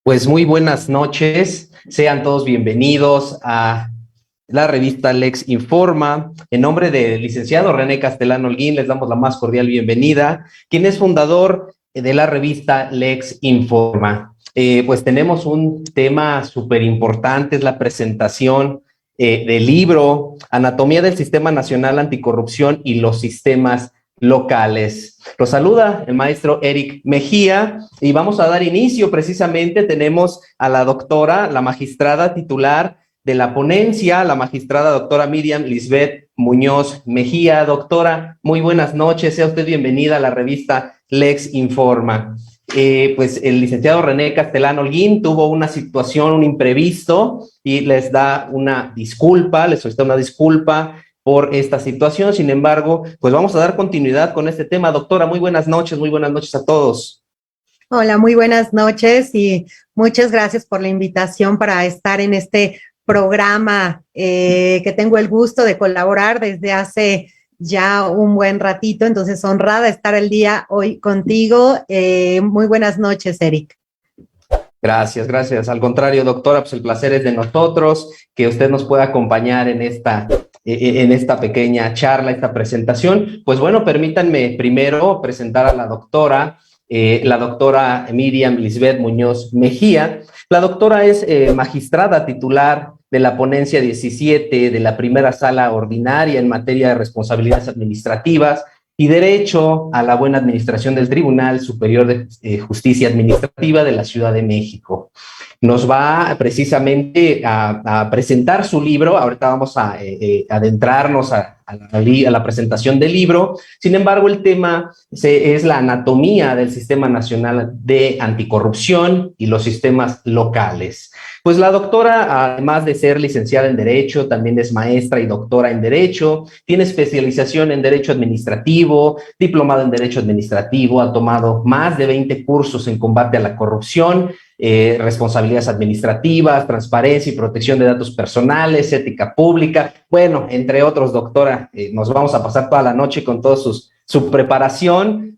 Pues muy buenas noches, sean todos bienvenidos a la revista Lex Informa. En nombre del licenciado René Castellano Holguín, les damos la más cordial bienvenida, quien es fundador de la revista Lex Informa. Pues tenemos un tema súper importante, es la presentación del libro Anatomía del Sistema Nacional Anticorrupción y los Sistemas Locales. Los saluda el maestro Eric Mejía y vamos a dar inicio precisamente. Tenemos a la doctora, la magistrada titular de la ponencia, la magistrada doctora Miriam Lisbeth Muñoz Mejía. Doctora, muy buenas noches, sea usted bienvenida a la revista Lex Informa. Pues el licenciado René Castellano Holguín tuvo una situación, un imprevisto, y les da una disculpa, les solicita una disculpa por esta situación. Sin embargo, pues vamos a dar continuidad con este tema. Doctora, muy buenas noches a todos. Hola, muy buenas noches y muchas gracias por la invitación para estar en este programa que tengo el gusto de colaborar desde hace ya un buen ratito, entonces honrada estar el día hoy contigo. Muy buenas noches, Eric. Gracias, gracias. Al contrario, doctora, pues el placer es de nosotros, que usted nos pueda acompañar en esta pequeña charla, esta presentación. Pues bueno, permítanme primero presentar a la doctora Miriam Lisbeth Muñoz Mejía. La doctora es magistrada titular de la ponencia 17 de la primera sala ordinaria en materia de responsabilidades administrativas y derecho a la buena administración del Tribunal Superior de Justicia Administrativa de la Ciudad de México. Nos va precisamente a presentar su libro. Ahorita vamos a adentrarnos a la presentación del libro. Sin embargo, el tema es la anatomía del Sistema Nacional de Anticorrupción y los sistemas locales. Pues la doctora, además de ser licenciada en Derecho, también es maestra y doctora en Derecho, tiene especialización en Derecho Administrativo, diplomado en Derecho Administrativo, ha tomado más de 20 cursos en combate a la corrupción, responsabilidades administrativas, transparencia y protección de datos personales, ética pública, bueno, entre otros. Doctora, nos vamos a pasar toda la noche con toda su preparación.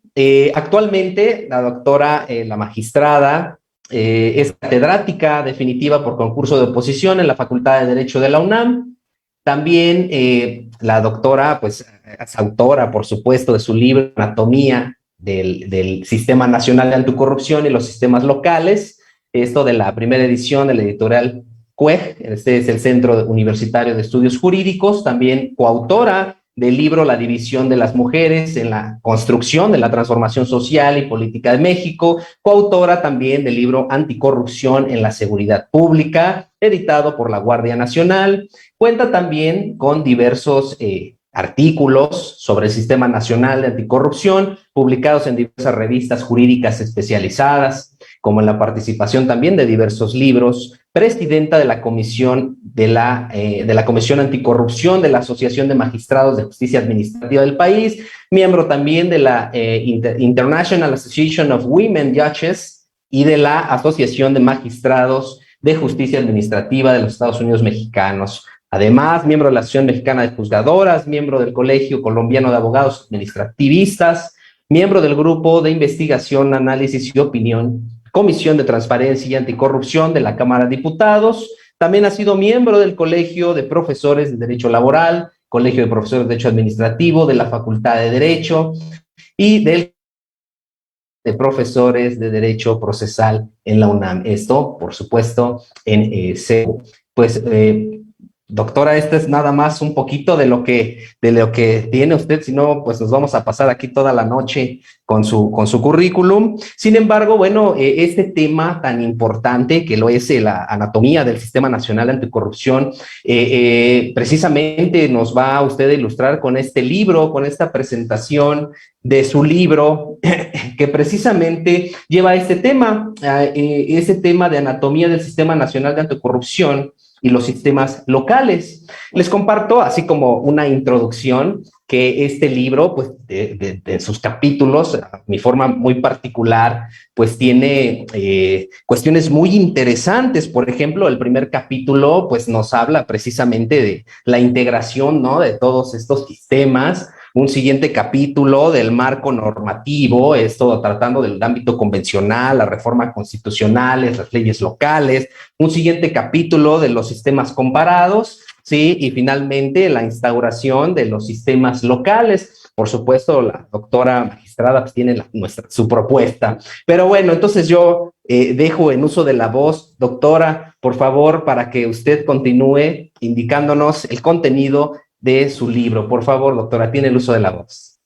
Actualmente, la doctora, la magistrada, es catedrática definitiva por concurso de oposición en la Facultad de Derecho de la UNAM. También la doctora, pues, es autora, por supuesto, de su libro Anatomía del Sistema Nacional de Anticorrupción y los Sistemas Locales. Esto de la primera edición de la editorial CUEG, este es el Centro Universitario de Estudios Jurídicos. También coautora del libro La división de las mujeres en la construcción de la transformación social y política de México, coautora también del libro Anticorrupción en la seguridad pública, editado por la Guardia Nacional. Cuenta también con diversos artículos sobre el Sistema Nacional de Anticorrupción, publicados en diversas revistas jurídicas especializadas, como en la participación también de diversos libros, presidenta de la Comisión de la Comisión Anticorrupción de la Asociación de Magistrados de Justicia Administrativa del país, miembro también de la International Association of Women Judges y de la Asociación de Magistrados de Justicia Administrativa de los Estados Unidos Mexicanos. Además, miembro de la Asociación Mexicana de Juzgadoras, miembro del Colegio Colombiano de Abogados Administrativistas, miembro del Grupo de Investigación, Análisis y Opinión, Comisión de Transparencia y Anticorrupción de la Cámara de Diputados. También ha sido miembro del Colegio de Profesores de Derecho Laboral, Colegio de Profesores de Derecho Administrativo, de la Facultad de Derecho y de Profesores de Derecho Procesal en la UNAM. Esto, por supuesto, en CEU. Pues, doctora, este es nada más un poquito de lo que tiene usted. Si no, pues nos vamos a pasar aquí toda la noche con su currículum. Sin embargo, bueno, este tema tan importante que lo es la anatomía del Sistema Nacional Anticorrupción, precisamente nos va a usted a ilustrar con este libro, con esta presentación de su libro, que precisamente lleva este tema de anatomía del Sistema Nacional de Anticorrupción y los sistemas locales. Les comparto, así como una introducción, que este libro, pues de sus capítulos, a mi forma muy particular, pues tiene cuestiones muy interesantes. Por ejemplo, el primer capítulo, pues nos habla precisamente de la integración, ¿no?, de todos estos sistemas. Un siguiente capítulo del marco normativo, esto tratando del ámbito convencional, la reforma constitucionales, las leyes locales. Un siguiente capítulo de los sistemas comparados, ¿sí? Y finalmente la instauración de los sistemas locales. Por supuesto, la doctora magistrada pues, tiene su propuesta. Pero bueno, entonces yo dejo en uso de la voz, doctora, por favor, para que usted continúe indicándonos el contenido de su libro. Por favor, doctora, tiene el uso de la voz.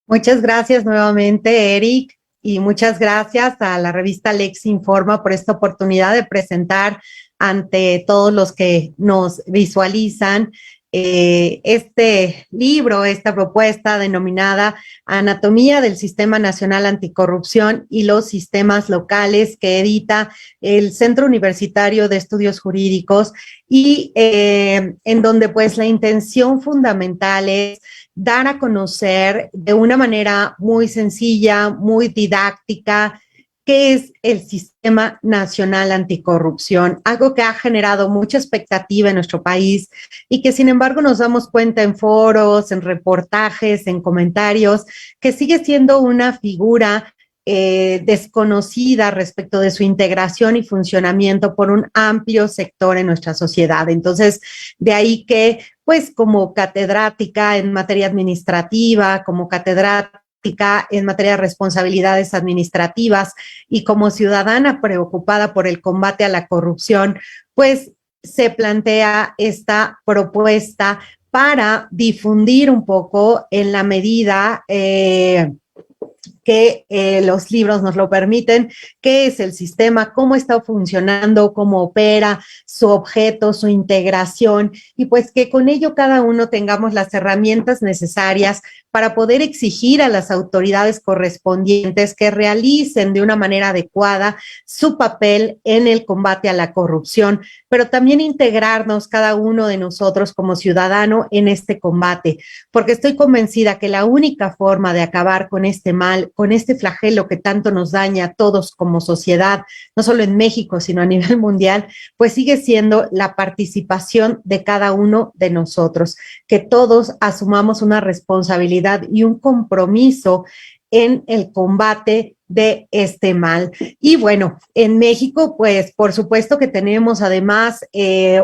Muchas gracias nuevamente, Eric, y muchas gracias a la revista Lex Informa por esta oportunidad de presentar ante todos los que nos visualizan este libro, esta propuesta denominada Anatomía del Sistema Nacional Anticorrupción y los Sistemas Locales, que edita el Centro Universitario de Estudios Jurídicos y en donde pues la intención fundamental es dar a conocer de una manera muy sencilla, muy didáctica, qué es el Sistema Nacional Anticorrupción, algo que ha generado mucha expectativa en nuestro país y que sin embargo nos damos cuenta en foros, en reportajes, en comentarios, que sigue siendo una figura desconocida respecto de su integración y funcionamiento por un amplio sector en nuestra sociedad. Entonces, de ahí que, pues, como catedrática en materia administrativa, como catedrática en materia de responsabilidades administrativas y como ciudadana preocupada por el combate a la corrupción, pues se plantea esta propuesta para difundir un poco en la medida que los libros nos lo permiten, qué es el sistema, cómo está funcionando, cómo opera, su objeto, su integración, y pues que con ello cada uno tengamos las herramientas necesarias para poder exigir a las autoridades correspondientes que realicen de una manera adecuada su papel en el combate a la corrupción, pero también integrarnos cada uno de nosotros como ciudadano en este combate, porque estoy convencida que la única forma de acabar con este mal, con este flagelo que tanto nos daña a todos como sociedad, no solo en México, sino a nivel mundial, pues sigue siendo la participación de cada uno de nosotros, que todos asumamos una responsabilidad y un compromiso en el combate de este mal. Y bueno, en México, pues por supuesto que tenemos además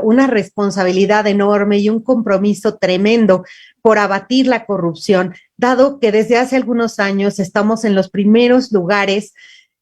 una responsabilidad enorme y un compromiso tremendo por abatir la corrupción, dado que desde hace algunos años estamos en los primeros lugares,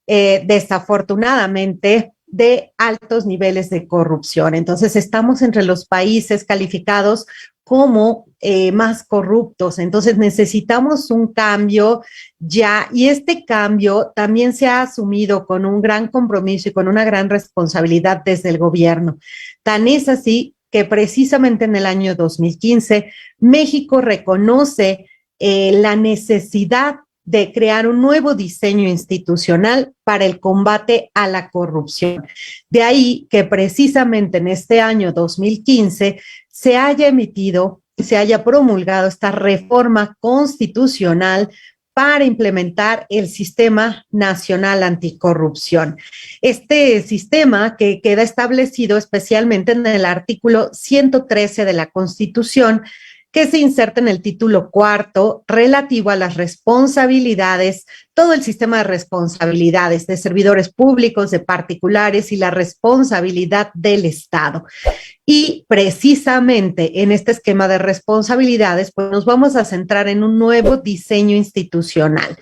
desafortunadamente, de altos niveles de corrupción. Entonces, estamos entre los países calificados como más corruptos. Entonces necesitamos un cambio ya, y este cambio también se ha asumido con un gran compromiso y con una gran responsabilidad desde el gobierno. Tan es así que precisamente en el año 2015 México reconoce la necesidad de crear un nuevo diseño institucional para el combate a la corrupción. De ahí que precisamente en este año 2015 se haya promulgado esta reforma constitucional para implementar el Sistema Nacional Anticorrupción. Este sistema que queda establecido especialmente en el artículo 113 de la Constitución, que se inserta en el título cuarto relativo a las responsabilidades, todo el sistema de responsabilidades de servidores públicos, de particulares y la responsabilidad del Estado. Y precisamente en este esquema de responsabilidades, pues nos vamos a centrar en un nuevo diseño institucional.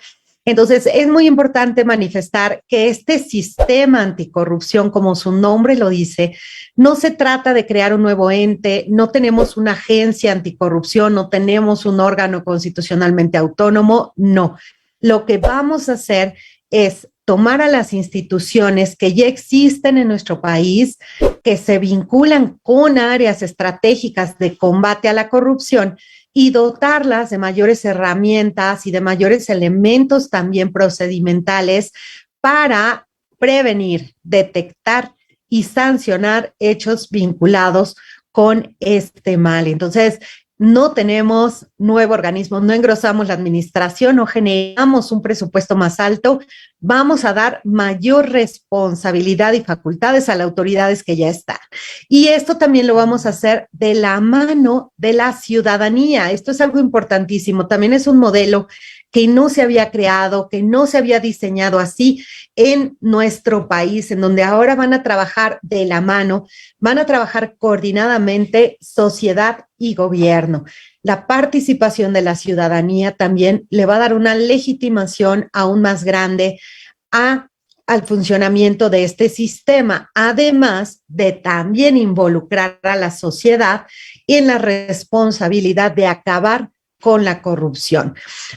Entonces, es muy importante manifestar que este sistema anticorrupción, como su nombre lo dice, no se trata de crear un nuevo ente, no tenemos una agencia anticorrupción, no tenemos un órgano constitucionalmente autónomo, no. Lo que vamos a hacer es tomar a las instituciones que ya existen en nuestro país, que se vinculan con áreas estratégicas de combate a la corrupción, y dotarlas de mayores herramientas y de mayores elementos también procedimentales para prevenir, detectar y sancionar hechos vinculados con este mal. Entonces, no tenemos nuevo organismo, no engrosamos la administración, no generamos un presupuesto más alto, vamos a dar mayor responsabilidad y facultades a las autoridades que ya están. Y esto también lo vamos a hacer de la mano de la ciudadanía. Esto es algo importantísimo. También es un modelo que no se había creado, que no se había diseñado así en nuestro país, en donde ahora van a trabajar de la mano, van a trabajar coordinadamente sociedad y gobierno. La participación de la ciudadanía también le va a dar una legitimación aún más grande al funcionamiento de este sistema, además de también involucrar a la sociedad en la responsabilidad de acabar con la corrupción.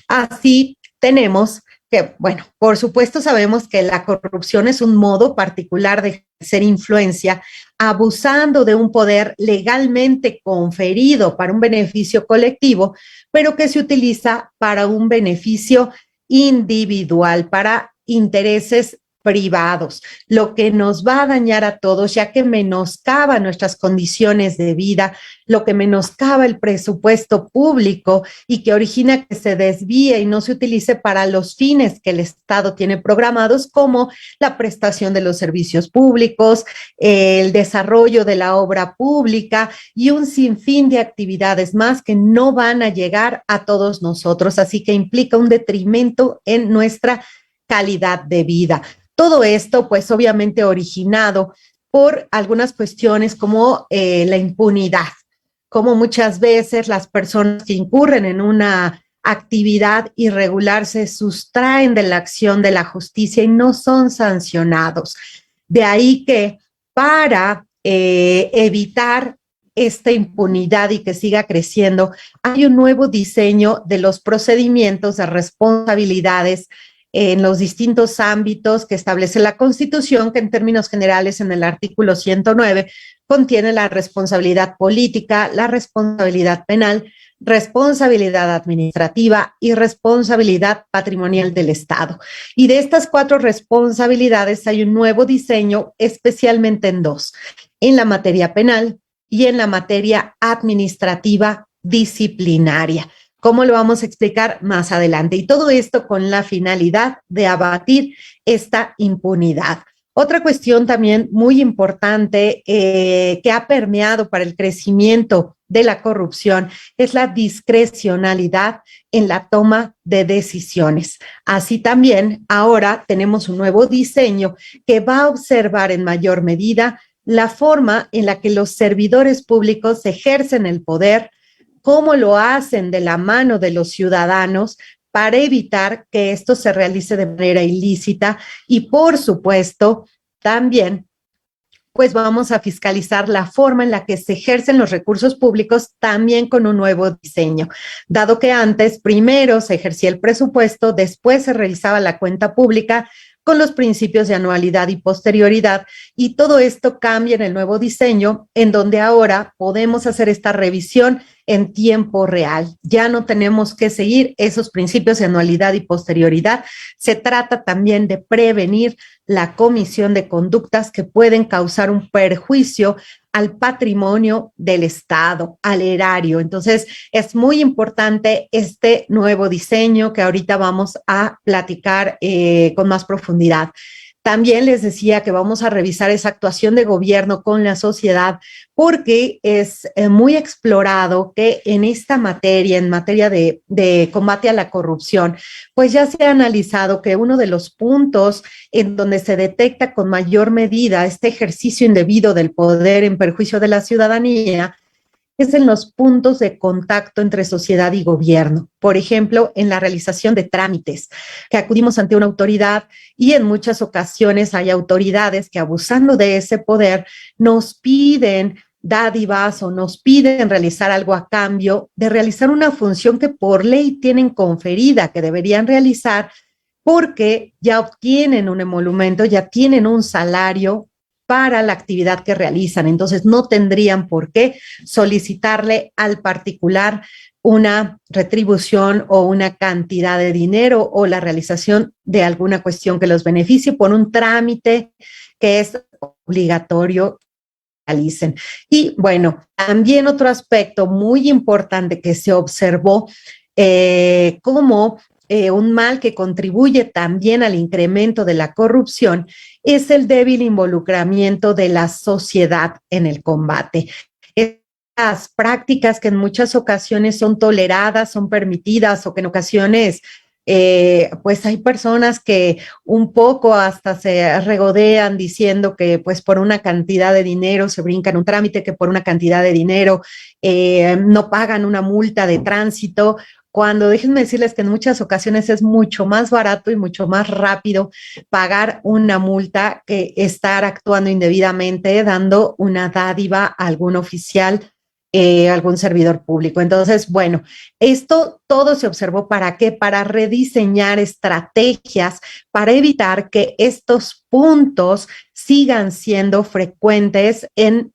Así tenemos que, bueno, por supuesto sabemos que la corrupción es un modo particular de ejercer influencia, abusando de un poder legalmente conferido para un beneficio colectivo, pero que se utiliza para un beneficio individual, para intereses privados, lo que nos va a dañar a todos, ya que menoscaba nuestras condiciones de vida, lo que menoscaba el presupuesto público y que origina que se desvíe y no se utilice para los fines que el Estado tiene programados, como la prestación de los servicios públicos, el desarrollo de la obra pública y un sinfín de actividades más que no van a llegar a todos nosotros, así que implica un detrimento en nuestra calidad de vida. Todo esto, pues obviamente originado por algunas cuestiones como la impunidad, como muchas veces las personas que incurren en una actividad irregular se sustraen de la acción de la justicia y no son sancionados. De ahí que para evitar esta impunidad y que siga creciendo, hay un nuevo diseño de los procedimientos de responsabilidades en los distintos ámbitos que establece la Constitución, que en términos generales en el artículo 109 contiene la responsabilidad política, la responsabilidad penal, responsabilidad administrativa y responsabilidad patrimonial del Estado. Y de estas 4 responsabilidades hay un nuevo diseño, especialmente en 2, en la materia penal y en la materia administrativa disciplinaria. ¿Cómo lo vamos a explicar más adelante? Y todo esto con la finalidad de abatir esta impunidad. Otra cuestión también muy importante que ha permeado para el crecimiento de la corrupción es la discrecionalidad en la toma de decisiones. Así también ahora tenemos un nuevo diseño que va a observar en mayor medida la forma en la que los servidores públicos ejercen el poder, cómo lo hacen de la mano de los ciudadanos para evitar que esto se realice de manera ilícita y, por supuesto, también pues vamos a fiscalizar la forma en la que se ejercen los recursos públicos también con un nuevo diseño, dado que antes primero se ejercía el presupuesto, después se realizaba la cuenta pública con los principios de anualidad y posterioridad, y todo esto cambia en el nuevo diseño, en donde ahora podemos hacer esta revisión en tiempo real. Ya no tenemos que seguir esos principios de anualidad y posterioridad. Se trata también de prevenir la comisión de conductas que pueden causar un perjuicio al patrimonio del Estado, al erario. Entonces, es muy importante este nuevo diseño que ahorita vamos a platicar con más profundidad. También les decía que vamos a revisar esa actuación de gobierno con la sociedad, porque es muy explorado que en esta materia, en materia de combate a la corrupción, pues ya se ha analizado que uno de los puntos en donde se detecta con mayor medida este ejercicio indebido del poder en perjuicio de la ciudadanía es en los puntos de contacto entre sociedad y gobierno. Por ejemplo, en la realización de trámites, que acudimos ante una autoridad y en muchas ocasiones hay autoridades que, abusando de ese poder, nos piden dádivas o nos piden realizar algo a cambio de realizar una función que por ley tienen conferida, que deberían realizar porque ya obtienen un emolumento, ya tienen un salario para la actividad que realizan. Entonces, no tendrían por qué solicitarle al particular una retribución o una cantidad de dinero o la realización de alguna cuestión que los beneficie por un trámite que es obligatorio realicen. Y bueno, también otro aspecto muy importante que se observó como un mal que contribuye también al incremento de la corrupción es el débil involucramiento de la sociedad en el combate. Las prácticas que en muchas ocasiones son toleradas, son permitidas o que en ocasiones pues hay personas que un poco hasta se regodean diciendo que pues por una cantidad de dinero se brincan un trámite, que por una cantidad de dinero no pagan una multa de tránsito, cuando déjenme decirles que en muchas ocasiones es mucho más barato y mucho más rápido pagar una multa que estar actuando indebidamente, dando una dádiva a algún oficial, algún servidor público. Entonces, bueno, esto todo se observó ¿para qué? Para rediseñar estrategias para evitar que estos puntos sigan siendo frecuentes en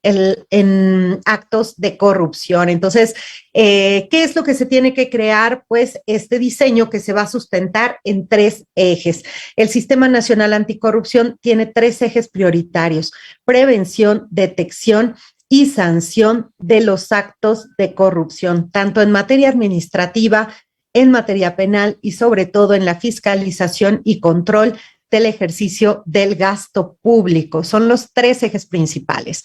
actos de corrupción. Entonces, ¿qué es lo que se tiene que crear? Pues este diseño que se va a sustentar en 3 ejes. El Sistema Nacional Anticorrupción tiene 3 ejes prioritarios: prevención, detección y sanción de los actos de corrupción, tanto en materia administrativa, en materia penal y sobre todo en la fiscalización y control del ejercicio del gasto público. Son los 3 ejes principales.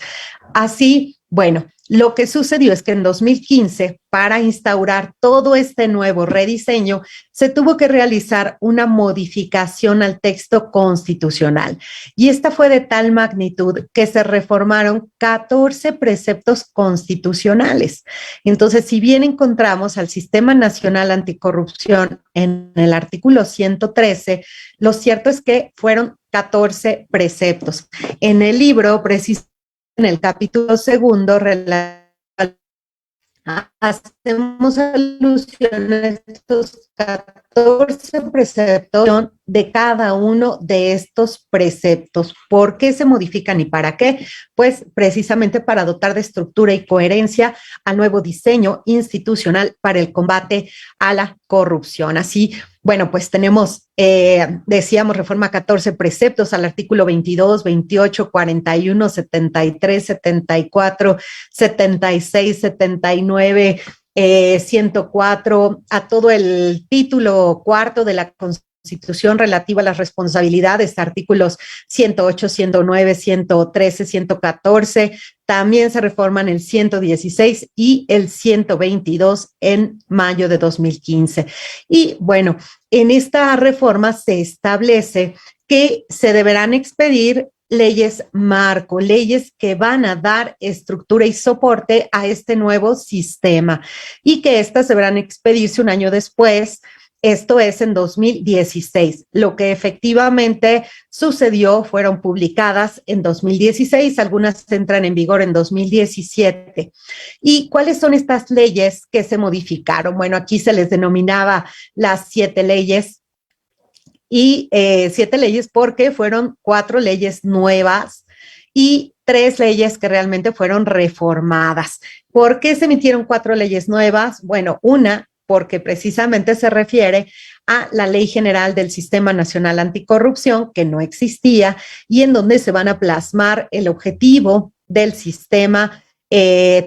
Así, bueno, lo que sucedió es que en 2015, para instaurar todo este nuevo rediseño, se tuvo que realizar una modificación al texto constitucional. Y esta fue de tal magnitud que se reformaron 14 preceptos constitucionales. Entonces, si bien encontramos al Sistema Nacional Anticorrupción en el artículo 113, lo cierto es que fueron 14 preceptos. En el libro, precisamente en el capítulo 2, hacemos alusión a estos 14 preceptos de cada uno de estos preceptos. ¿Por qué se modifican y para qué? Pues precisamente para dotar de estructura y coherencia al nuevo diseño institucional para el combate a la corrupción. Así, bueno, pues tenemos, decíamos, reforma 14 preceptos al artículo 22, 28, 41, 73, 74, 76, 79, 104, a todo el título 4 de la Constitución relativa a las responsabilidades, artículos 108, 109, 113, 114. También se reforman el 116 y el 122 en mayo de 2015. Y bueno, en esta reforma se establece que se deberán expedir leyes marco, leyes que van a dar estructura y soporte a este nuevo sistema y que estas deberán expedirse un año después. Esto es en 2016. Lo que efectivamente sucedió fueron publicadas en 2016, algunas entran en vigor en 2017. ¿Y cuáles son estas leyes que se modificaron? Bueno, aquí se les denominaba las 7 leyes y 7 leyes porque fueron 4 leyes nuevas y 3 leyes que realmente fueron reformadas. ¿Por qué se emitieron 4 leyes nuevas? Bueno, una, porque precisamente se refiere a la Ley General del Sistema Nacional Anticorrupción, que no existía, y en donde se van a plasmar el objetivo del sistema,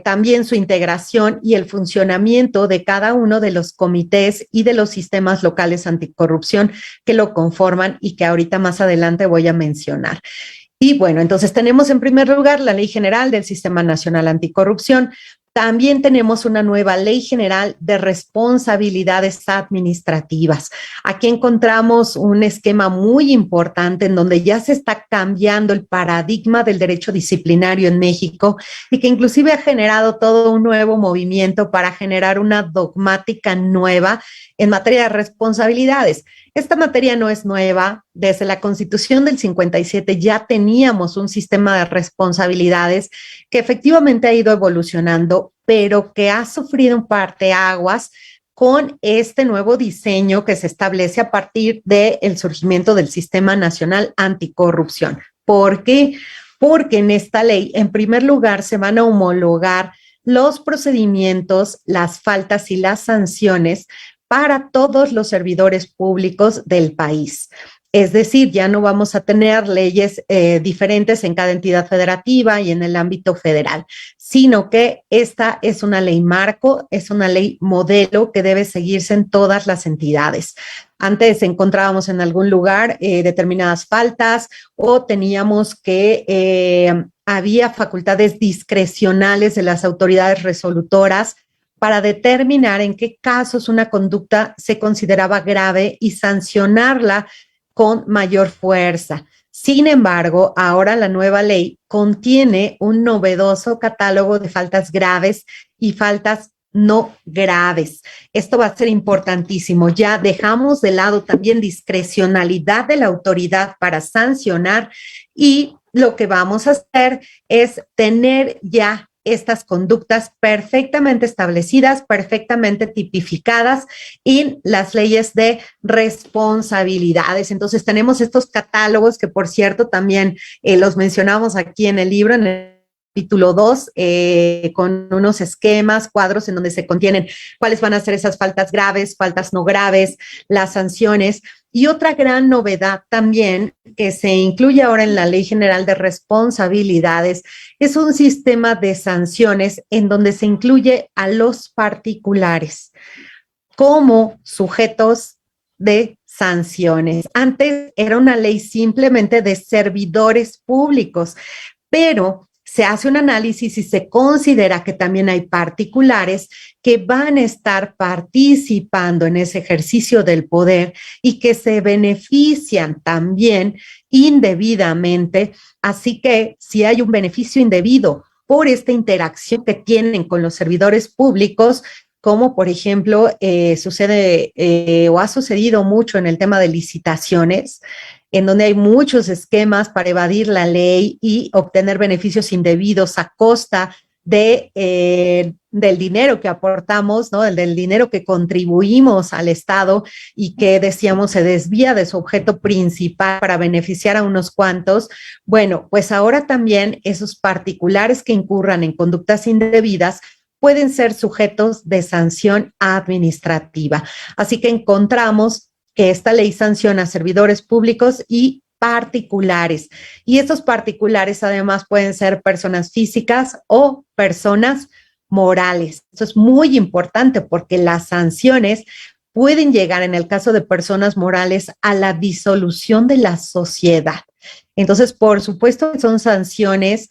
también su integración y el funcionamiento de cada uno de los comités y de los sistemas locales anticorrupción que lo conforman y que ahorita más adelante voy a mencionar. Y bueno, entonces tenemos en primer lugar la Ley General del Sistema Nacional Anticorrupción. También tenemos una nueva Ley General de Responsabilidades Administrativas. Aquí encontramos un esquema muy importante en donde ya se está cambiando el paradigma del derecho disciplinario en México y que inclusive ha generado todo un nuevo movimiento para generar una dogmática nueva en materia de responsabilidades. Esta materia no es nueva. Desde la Constitución del 57 ya teníamos un sistema de responsabilidades que efectivamente ha ido evolucionando, pero que ha sufrido un parteaguas con este nuevo diseño que se establece a partir del surgimiento del Sistema Nacional Anticorrupción. ¿Por qué? Porque en esta ley, en primer lugar, se van a homologar los procedimientos, las faltas y las sanciones para todos los servidores públicos del país. Es decir, ya no vamos a tener leyes diferentes en cada entidad federativa y en el ámbito federal, sino que esta es una ley marco, es una ley modelo que debe seguirse en todas las entidades. Antes encontrábamos en algún lugar determinadas faltas o teníamos que había facultades discrecionales de las autoridades resolutoras para determinar en qué casos una conducta se consideraba grave y sancionarla con mayor fuerza. Sin embargo, ahora la nueva ley contiene un novedoso catálogo de faltas graves y faltas no graves. Esto va a ser importantísimo. Ya dejamos de lado también discrecionalidad de la autoridad para sancionar y lo que vamos a hacer es tener ya estas conductas perfectamente establecidas, perfectamente tipificadas en las leyes de responsabilidades. Entonces tenemos estos catálogos que, por cierto, también los mencionamos aquí en el libro, en el capítulo 2, con unos esquemas, cuadros en donde se contienen cuáles van a ser esas faltas graves, faltas no graves, las sanciones. Y otra gran novedad también que se incluye ahora en la Ley General de Responsabilidades es un sistema de sanciones en donde se incluye a los particulares como sujetos de sanciones. Antes era una ley simplemente de servidores públicos, pero se hace un análisis y se considera que también hay particulares que van a estar participando en ese ejercicio del poder y que se benefician también indebidamente. Así que si hay un beneficio indebido por esta interacción que tienen con los servidores públicos, como por ejemplo sucede o ha sucedido mucho en el tema de licitaciones, en donde hay muchos esquemas para evadir la ley y obtener beneficios indebidos a costa del dinero que aportamos, ¿no? Del dinero que contribuimos al Estado y que decíamos se desvía de su objeto principal para beneficiar a unos cuantos. Bueno, pues ahora también esos particulares que incurran en conductas indebidas pueden ser sujetos de sanción administrativa. Así que encontramos que esta ley sanciona a servidores públicos y particulares. Y estos particulares además pueden ser personas físicas o personas morales. Esto es muy importante porque las sanciones pueden llegar, en el caso de personas morales, a la disolución de la sociedad. Entonces, por supuesto, son sanciones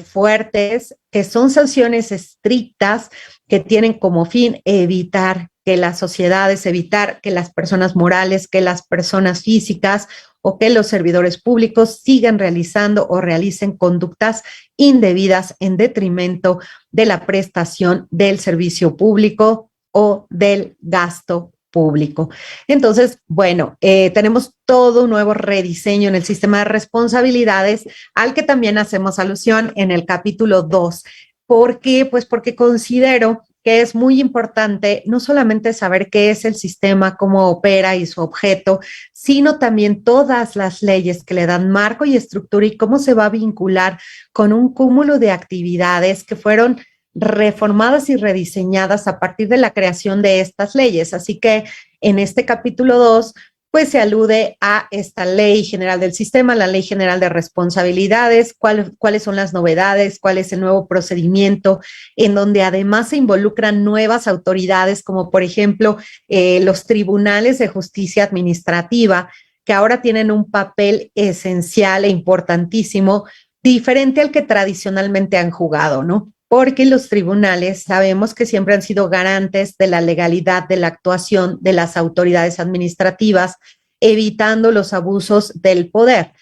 fuertes, que son sanciones estrictas, que tienen como fin evitar que las sociedades, evitar que las personas morales, que las personas físicas o que los servidores públicos sigan realizando o realicen conductas indebidas en detrimento de la prestación del servicio público o del gasto público. Entonces, bueno, tenemos todo un nuevo rediseño en el sistema de responsabilidades al que también hacemos alusión en el capítulo 2. ¿Por qué? Pues porque considero que es muy importante no solamente saber qué es el sistema, cómo opera y su objeto, sino también todas las leyes que le dan marco y estructura y cómo se va a vincular con un cúmulo de actividades que fueron reformadas y rediseñadas a partir de la creación de estas leyes. Así que en este capítulo 2, pues se alude a esta ley general del sistema, la ley general de responsabilidades, cuáles son las novedades, cuál es el nuevo procedimiento, en donde además se involucran nuevas autoridades, como por ejemplo los tribunales de justicia administrativa, que ahora tienen un papel esencial e importantísimo, diferente al que tradicionalmente han jugado, ¿no? Porque los tribunales sabemos que siempre han sido garantes de la legalidad de la actuación de las autoridades administrativas, evitando los abusos del poder.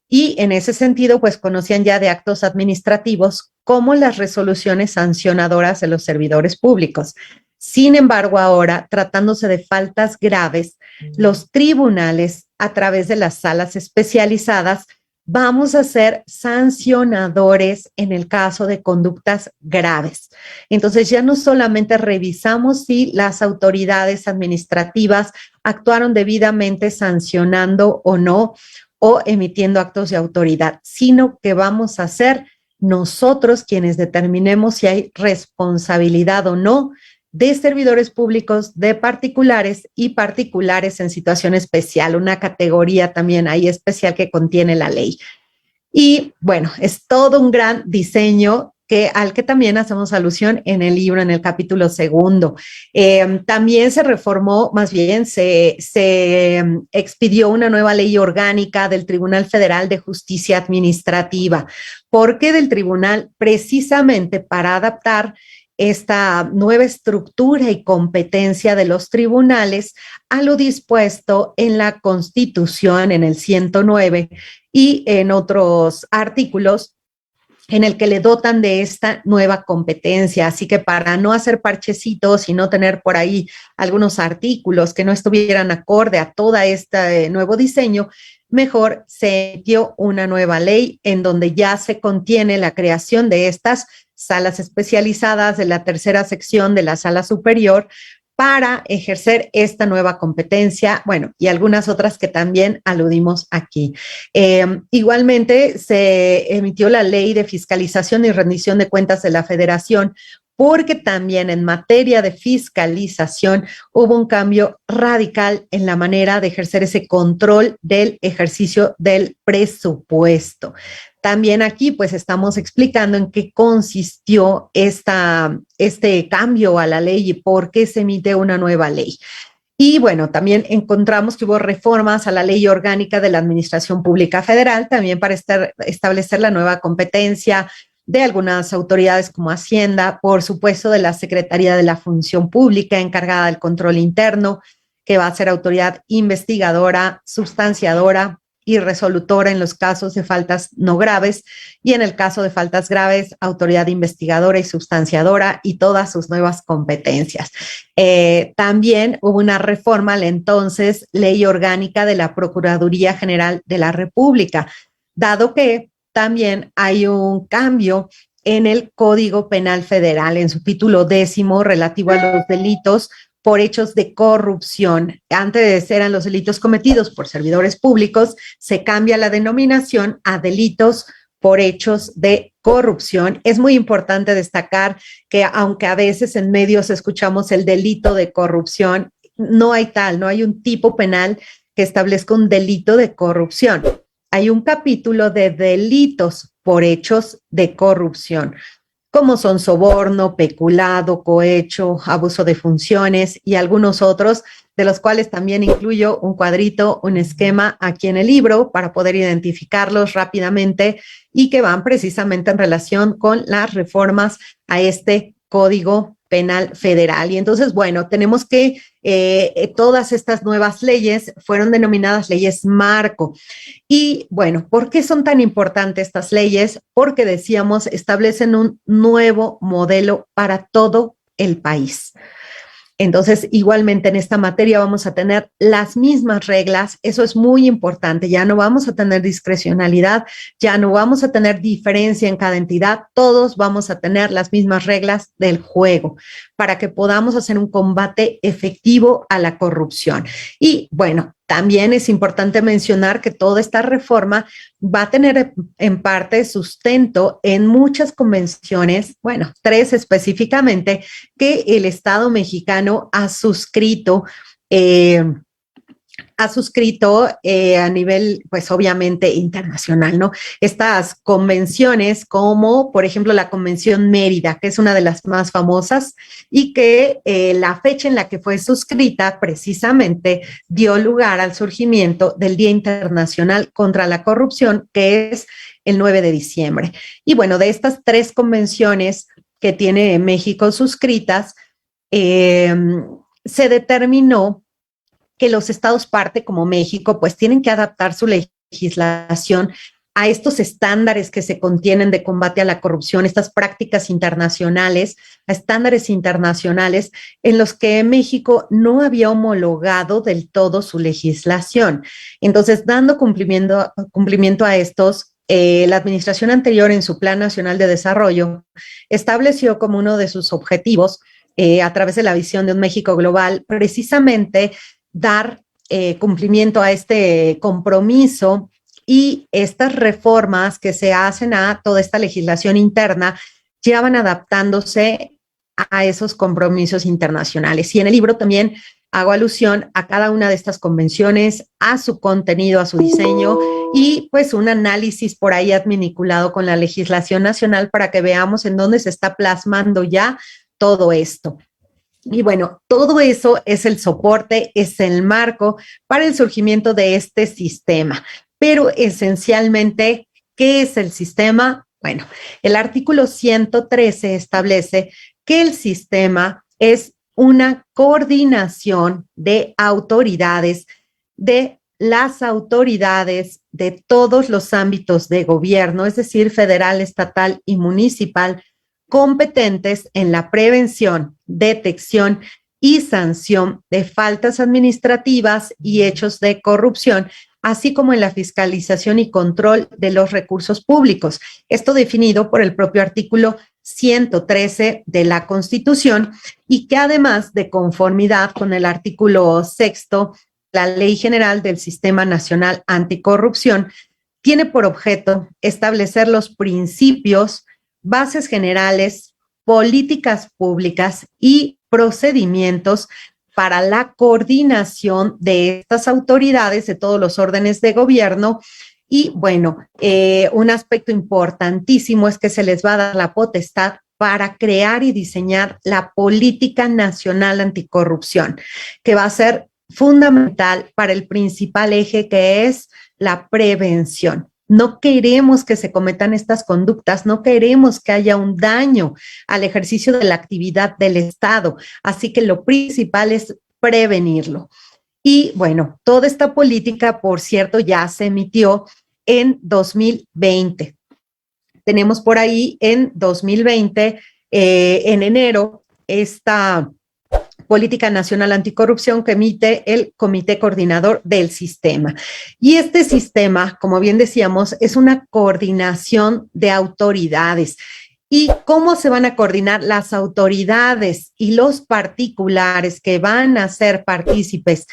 Y en ese sentido, pues conocían ya de actos administrativos como las resoluciones sancionadoras de los servidores públicos. Sin embargo, ahora, tratándose de faltas graves, los tribunales, a través de las salas especializadas, vamos a ser sancionadores en el caso de conductas graves. Entonces ya no solamente revisamos si las autoridades administrativas actuaron debidamente sancionando o no, o emitiendo actos de autoridad, sino que vamos a ser nosotros quienes determinemos si hay responsabilidad o no de servidores públicos, de particulares y particulares en situación especial, una categoría también ahí especial que contiene la ley. Y bueno, es todo un gran diseño al que también hacemos alusión en el libro, en el capítulo segundo. También se reformó, más bien se expidió una nueva ley orgánica del Tribunal Federal de Justicia Administrativa. ¿Por qué del tribunal? Precisamente para adaptar esta nueva estructura y competencia de los tribunales a lo dispuesto en la Constitución, en el 109, y en otros artículos en el que le dotan de esta nueva competencia. Así que para no hacer parchecitos y no tener por ahí algunos artículos que no estuvieran acorde a todo este nuevo diseño, mejor se dio una nueva ley en donde ya se contiene la creación de estas salas especializadas de la tercera sección de la sala superior para ejercer esta nueva competencia, bueno, y algunas otras que también aludimos aquí. Igualmente, se emitió la Ley de Fiscalización y Rendición de Cuentas de la Federación, porque también en materia de fiscalización hubo un cambio radical en la manera de ejercer ese control del ejercicio del presupuesto. También aquí pues estamos explicando en qué consistió este cambio a la ley y por qué se emite una nueva ley. Y bueno, también encontramos que hubo reformas a la Ley Orgánica de la Administración Pública Federal, también para establecer la nueva competencia de algunas autoridades como Hacienda, por supuesto de la Secretaría de la Función Pública encargada del control interno, que va a ser autoridad investigadora, sustanciadora y resolutora en los casos de faltas no graves, y en el caso de faltas graves, autoridad investigadora y sustanciadora y todas sus nuevas competencias. También hubo una reforma a la entonces Ley Orgánica de la Procuraduría General de la República, dado que también hay un cambio en el Código Penal Federal, en su título 10 relativo a los delitos por hechos de corrupción. Antes eran los delitos cometidos por servidores públicos, se cambia la denominación a delitos por hechos de corrupción. Es muy importante destacar que aunque a veces en medios escuchamos el delito de corrupción, no hay un tipo penal que establezca un delito de corrupción. Hay un capítulo de delitos por hechos de corrupción, como son soborno, peculado, cohecho, abuso de funciones y algunos otros, de los cuales también incluyo un cuadrito, un esquema aquí en el libro para poder identificarlos rápidamente y que van precisamente en relación con las reformas a este Código Penal Federal. Y entonces, bueno, tenemos que todas estas nuevas leyes fueron denominadas leyes marco. Y bueno, ¿por qué son tan importantes estas leyes? Porque decíamos, establecen un nuevo modelo para todo el país. Entonces, igualmente en esta materia vamos a tener las mismas reglas, eso es muy importante, ya no vamos a tener discrecionalidad, ya no vamos a tener diferencia en cada entidad, todos vamos a tener las mismas reglas del juego para que podamos hacer un combate efectivo a la corrupción. Y bueno, también es importante mencionar que toda esta reforma va a tener en parte sustento en muchas convenciones, bueno, 3 específicamente, que el Estado mexicano ha suscrito a nivel, pues obviamente internacional, ¿no? Estas convenciones como, por ejemplo, la Convención Mérida, que es una de las más famosas y que la fecha en la que fue suscrita precisamente dio lugar al surgimiento del Día Internacional contra la Corrupción, que es el 9 de diciembre. Y bueno, de estas 3 convenciones que tiene México suscritas, se determinó que los estados parte, como México, pues tienen que adaptar su legislación a estos estándares que se contienen de combate a la corrupción, estas prácticas internacionales, a estándares internacionales en los que México no había homologado del todo su legislación. Entonces, dando cumplimiento a estos, la administración anterior en su Plan Nacional de Desarrollo estableció como uno de sus objetivos, a través de la visión de un México global, precisamente dar cumplimiento a este compromiso y estas reformas que se hacen a toda esta legislación interna ya van adaptándose a esos compromisos internacionales. Y en el libro también hago alusión a cada una de estas convenciones, a su contenido, a su diseño y pues un análisis por ahí adminiculado con la legislación nacional para que veamos en dónde se está plasmando ya todo esto. Y bueno, todo eso es el soporte, es el marco para el surgimiento de este sistema. Pero esencialmente, ¿qué es el sistema? Bueno, el artículo 113 establece que el sistema es una coordinación de autoridades, de las autoridades de todos los ámbitos de gobierno, es decir, federal, estatal y municipal, competentes en la prevención, detección y sanción de faltas administrativas y hechos de corrupción, así como en la fiscalización y control de los recursos públicos. Esto definido por el propio artículo 113 de la Constitución y que además de conformidad con el artículo 6, la Ley General del Sistema Nacional Anticorrupción, tiene por objeto establecer los principios, bases generales, políticas públicas y procedimientos para la coordinación de estas autoridades de todos los órdenes de gobierno. Y bueno, un aspecto importantísimo es que se les va a dar la potestad para crear y diseñar la política nacional anticorrupción, que va a ser fundamental para el principal eje que es la prevención. No queremos que se cometan estas conductas, no queremos que haya un daño al ejercicio de la actividad del Estado, así que lo principal es prevenirlo. Y bueno, toda esta política, por cierto, ya se emitió en 2020. Tenemos por ahí en 2020, en enero, esta Política Nacional Anticorrupción que emite el Comité Coordinador del Sistema. Y este sistema, como bien decíamos, es una coordinación de autoridades. ¿Y cómo se van a coordinar las autoridades y los particulares que van a ser partícipes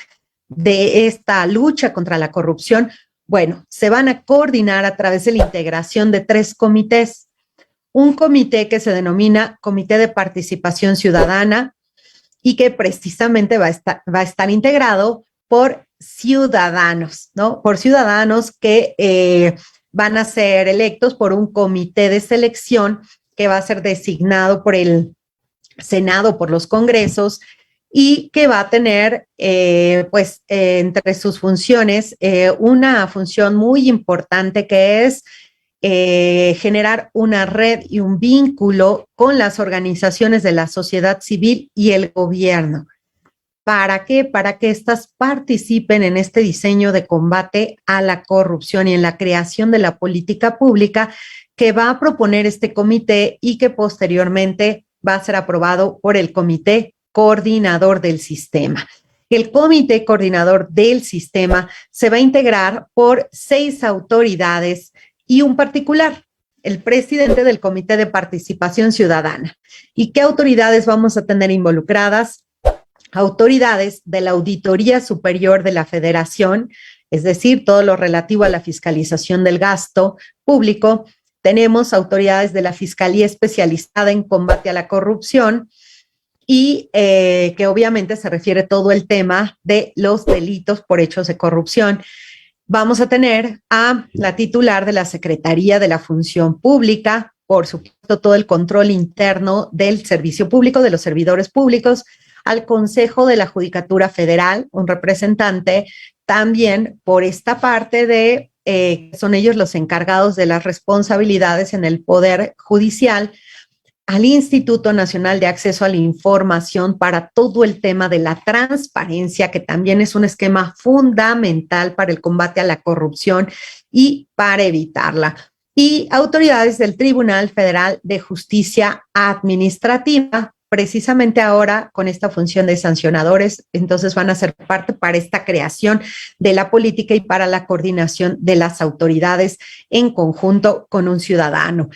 de esta lucha contra la corrupción? Bueno, se van a coordinar a través de la integración de 3 comités. Un comité que se denomina Comité de Participación Ciudadana, y que precisamente va a estar integrado por ciudadanos, ¿no? Por ciudadanos que van a ser electos por un comité de selección que va a ser designado por el Senado, por los congresos, y que va a tener, entre sus funciones, una función muy importante que es generar una red y un vínculo con las organizaciones de la sociedad civil y el gobierno. ¿Para qué? Para que éstas participen en este diseño de combate a la corrupción y en la creación de la política pública que va a proponer este comité y que posteriormente va a ser aprobado por el Comité Coordinador del Sistema. El Comité Coordinador del Sistema se va a integrar por 6 autoridades y un particular, el presidente del Comité de Participación Ciudadana. ¿Y qué autoridades vamos a tener involucradas? Autoridades de la Auditoría Superior de la Federación, es decir, todo lo relativo a la fiscalización del gasto público. Tenemos autoridades de la Fiscalía Especializada en Combate a la Corrupción y que obviamente se refiere todo el tema de los delitos por hechos de corrupción. Vamos a tener a la titular de la Secretaría de la Función Pública, por supuesto, todo el control interno del servicio público, de los servidores públicos, al Consejo de la Judicatura Federal, un representante también por esta parte de, son ellos los encargados de las responsabilidades en el Poder Judicial, al Instituto Nacional de Acceso a la Información para todo el tema de la transparencia, que también es un esquema fundamental para el combate a la corrupción y para evitarla. Y autoridades del Tribunal Federal de Justicia Administrativa, precisamente ahora con esta función de sancionadores, entonces van a ser parte para esta creación de la política y para la coordinación de las autoridades en conjunto con un ciudadano.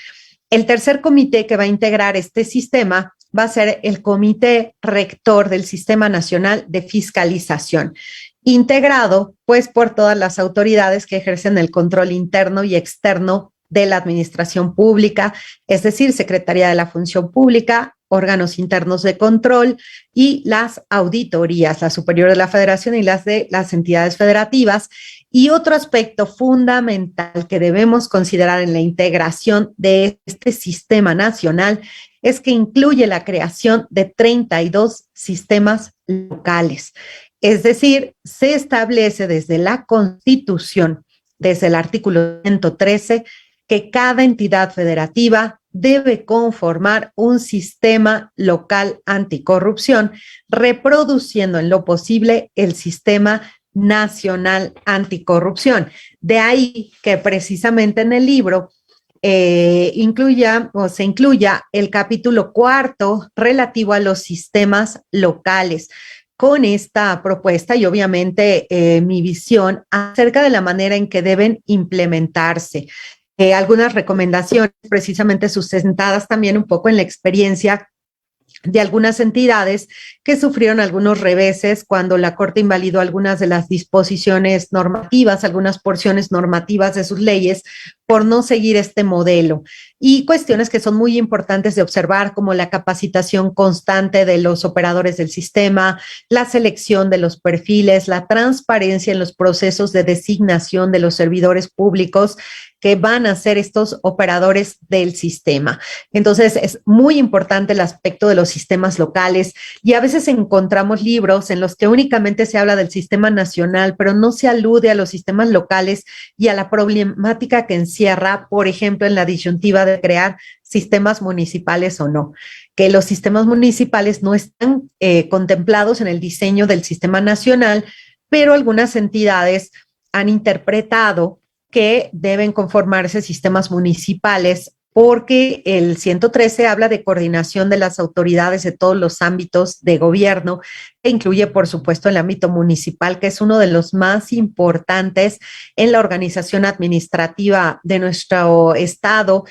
El tercer comité que va a integrar este sistema va a ser el Comité Rector del Sistema Nacional de Fiscalización, integrado pues por todas las autoridades que ejercen el control interno y externo de la administración pública, es decir, Secretaría de la Función Pública, órganos internos de control y las auditorías, la superior de la Federación y las de las entidades federativas. Y otro aspecto fundamental que debemos considerar en la integración de este sistema nacional es que incluye la creación de 32 sistemas locales. Es decir, se establece desde la Constitución, desde el artículo 113, que cada entidad federativa debe conformar un sistema local anticorrupción, reproduciendo en lo posible el sistema nacional anticorrupción. De ahí que precisamente en el libro se incluya el capítulo 4 relativo a los sistemas locales, con esta propuesta y obviamente mi visión acerca de la manera en que deben implementarse. Algunas recomendaciones precisamente sustentadas también un poco en la experiencia de algunas entidades que sufrieron algunos reveses cuando la Corte invalidó algunas de las disposiciones normativas, algunas porciones normativas de sus leyes por no seguir este modelo. Y cuestiones que son muy importantes de observar, como la capacitación constante de los operadores del sistema, la selección de los perfiles, la transparencia en los procesos de designación de los servidores públicos que van a ser estos operadores del sistema. Entonces, es muy importante el aspecto de los sistemas locales y a veces encontramos libros en los que únicamente se habla del sistema nacional, pero no se alude a los sistemas locales y a la problemática que encierra, por ejemplo, en la disyuntiva de crear sistemas municipales o no, que los sistemas municipales no están contemplados en el diseño del sistema nacional, pero algunas entidades han interpretado que deben conformarse sistemas municipales porque el 113 habla de coordinación de las autoridades de todos los ámbitos de gobierno, que incluye, por supuesto, el ámbito municipal, que es uno de los más importantes en la organización administrativa de nuestro estado,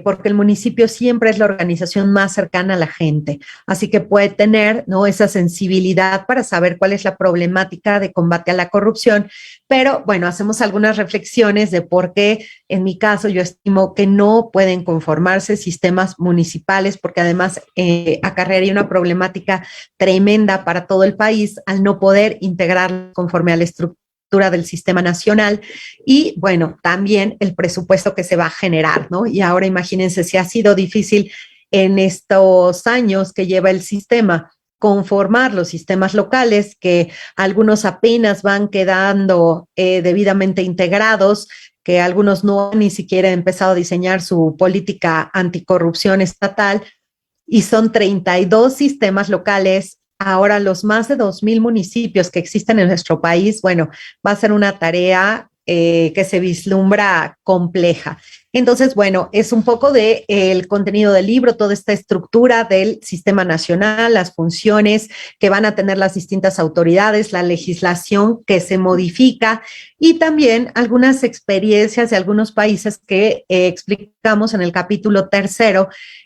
porque el municipio siempre es la organización más cercana a la gente. Así que puede tener, ¿no?, esa sensibilidad para saber cuál es la problemática de combate a la corrupción. Pero bueno, hacemos algunas reflexiones de por qué, en mi caso, yo estimo que no pueden conformarse sistemas municipales, porque además acarrearía una problemática tremenda para todo el país al no poder integrar conforme a la estructura del sistema nacional y, bueno, también el presupuesto que se va a generar, ¿no? Y ahora imagínense si ha sido difícil en estos años que lleva el sistema conformar los sistemas locales, que algunos apenas van quedando debidamente integrados, que algunos no han ni siquiera empezado a diseñar su política anticorrupción estatal, y son 32 sistemas locales. Ahora, los más de 2,000 municipios que existen en nuestro país, bueno, va a ser una tarea que se vislumbra compleja. Entonces, bueno, es un poco de el contenido del libro, toda esta estructura del sistema nacional, las funciones que van a tener las distintas autoridades, la legislación que se modifica y también algunas experiencias de algunos países que explicamos en el capítulo 3,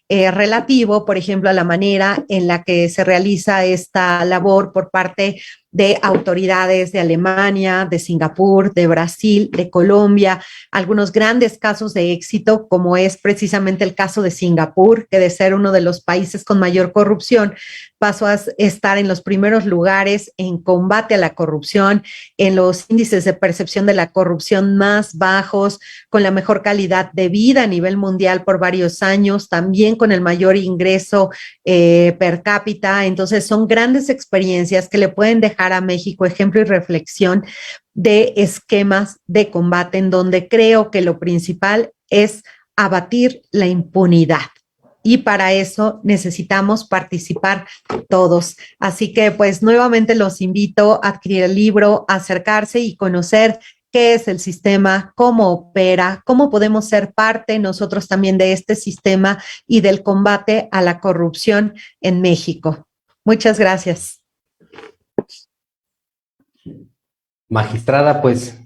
relativo, por ejemplo, a la manera en la que se realiza esta labor por parte de autoridades de Alemania, de Singapur, de Brasil, de Colombia, algunos grandes casos de éxito, como es precisamente el caso de Singapur, que de ser uno de los países con mayor corrupción, pasó a estar en los primeros lugares en combate a la corrupción, en los índices de percepción de la corrupción más bajos, con la mejor calidad de vida a nivel mundial por varios años, también con el mayor ingreso per cápita. Entonces, son grandes experiencias que le pueden dejar a México ejemplo y reflexión de esquemas de combate en donde creo que lo principal es abatir la impunidad. Y para eso necesitamos participar todos. Así que pues nuevamente los invito a adquirir el libro, a acercarse y conocer qué es el sistema, cómo opera, cómo podemos ser parte nosotros también de este sistema y del combate a la corrupción en México. Muchas gracias. Magistrada, pues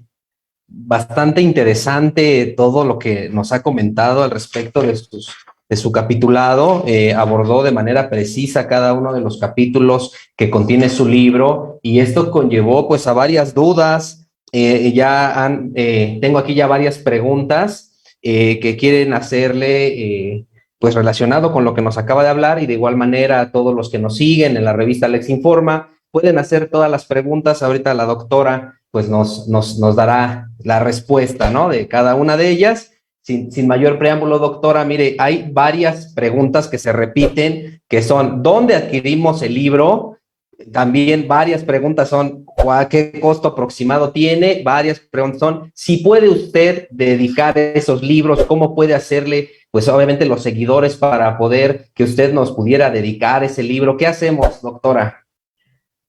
bastante interesante todo lo que nos ha comentado al respecto de su capitulado. Abordó de manera precisa cada uno de los capítulos que contiene su libro y esto conllevó pues a varias dudas. Tengo aquí ya varias preguntas que quieren hacerle pues relacionado con lo que nos acaba de hablar, y de igual manera a todos los que nos siguen en la revista Alex Informa, pueden hacer todas las preguntas. Ahorita la doctora pues nos dará la respuesta, ¿no?, de cada una de ellas. Sin mayor preámbulo, doctora, mire, hay varias preguntas que se repiten, que son: ¿dónde adquirimos el libro? También varias preguntas son: ¿qué costo aproximado tiene? Varias preguntas son: si puede usted dedicar esos libros, ¿cómo puede hacerle, pues obviamente, los seguidores para poder que usted nos pudiera dedicar ese libro? ¿Qué hacemos, doctora?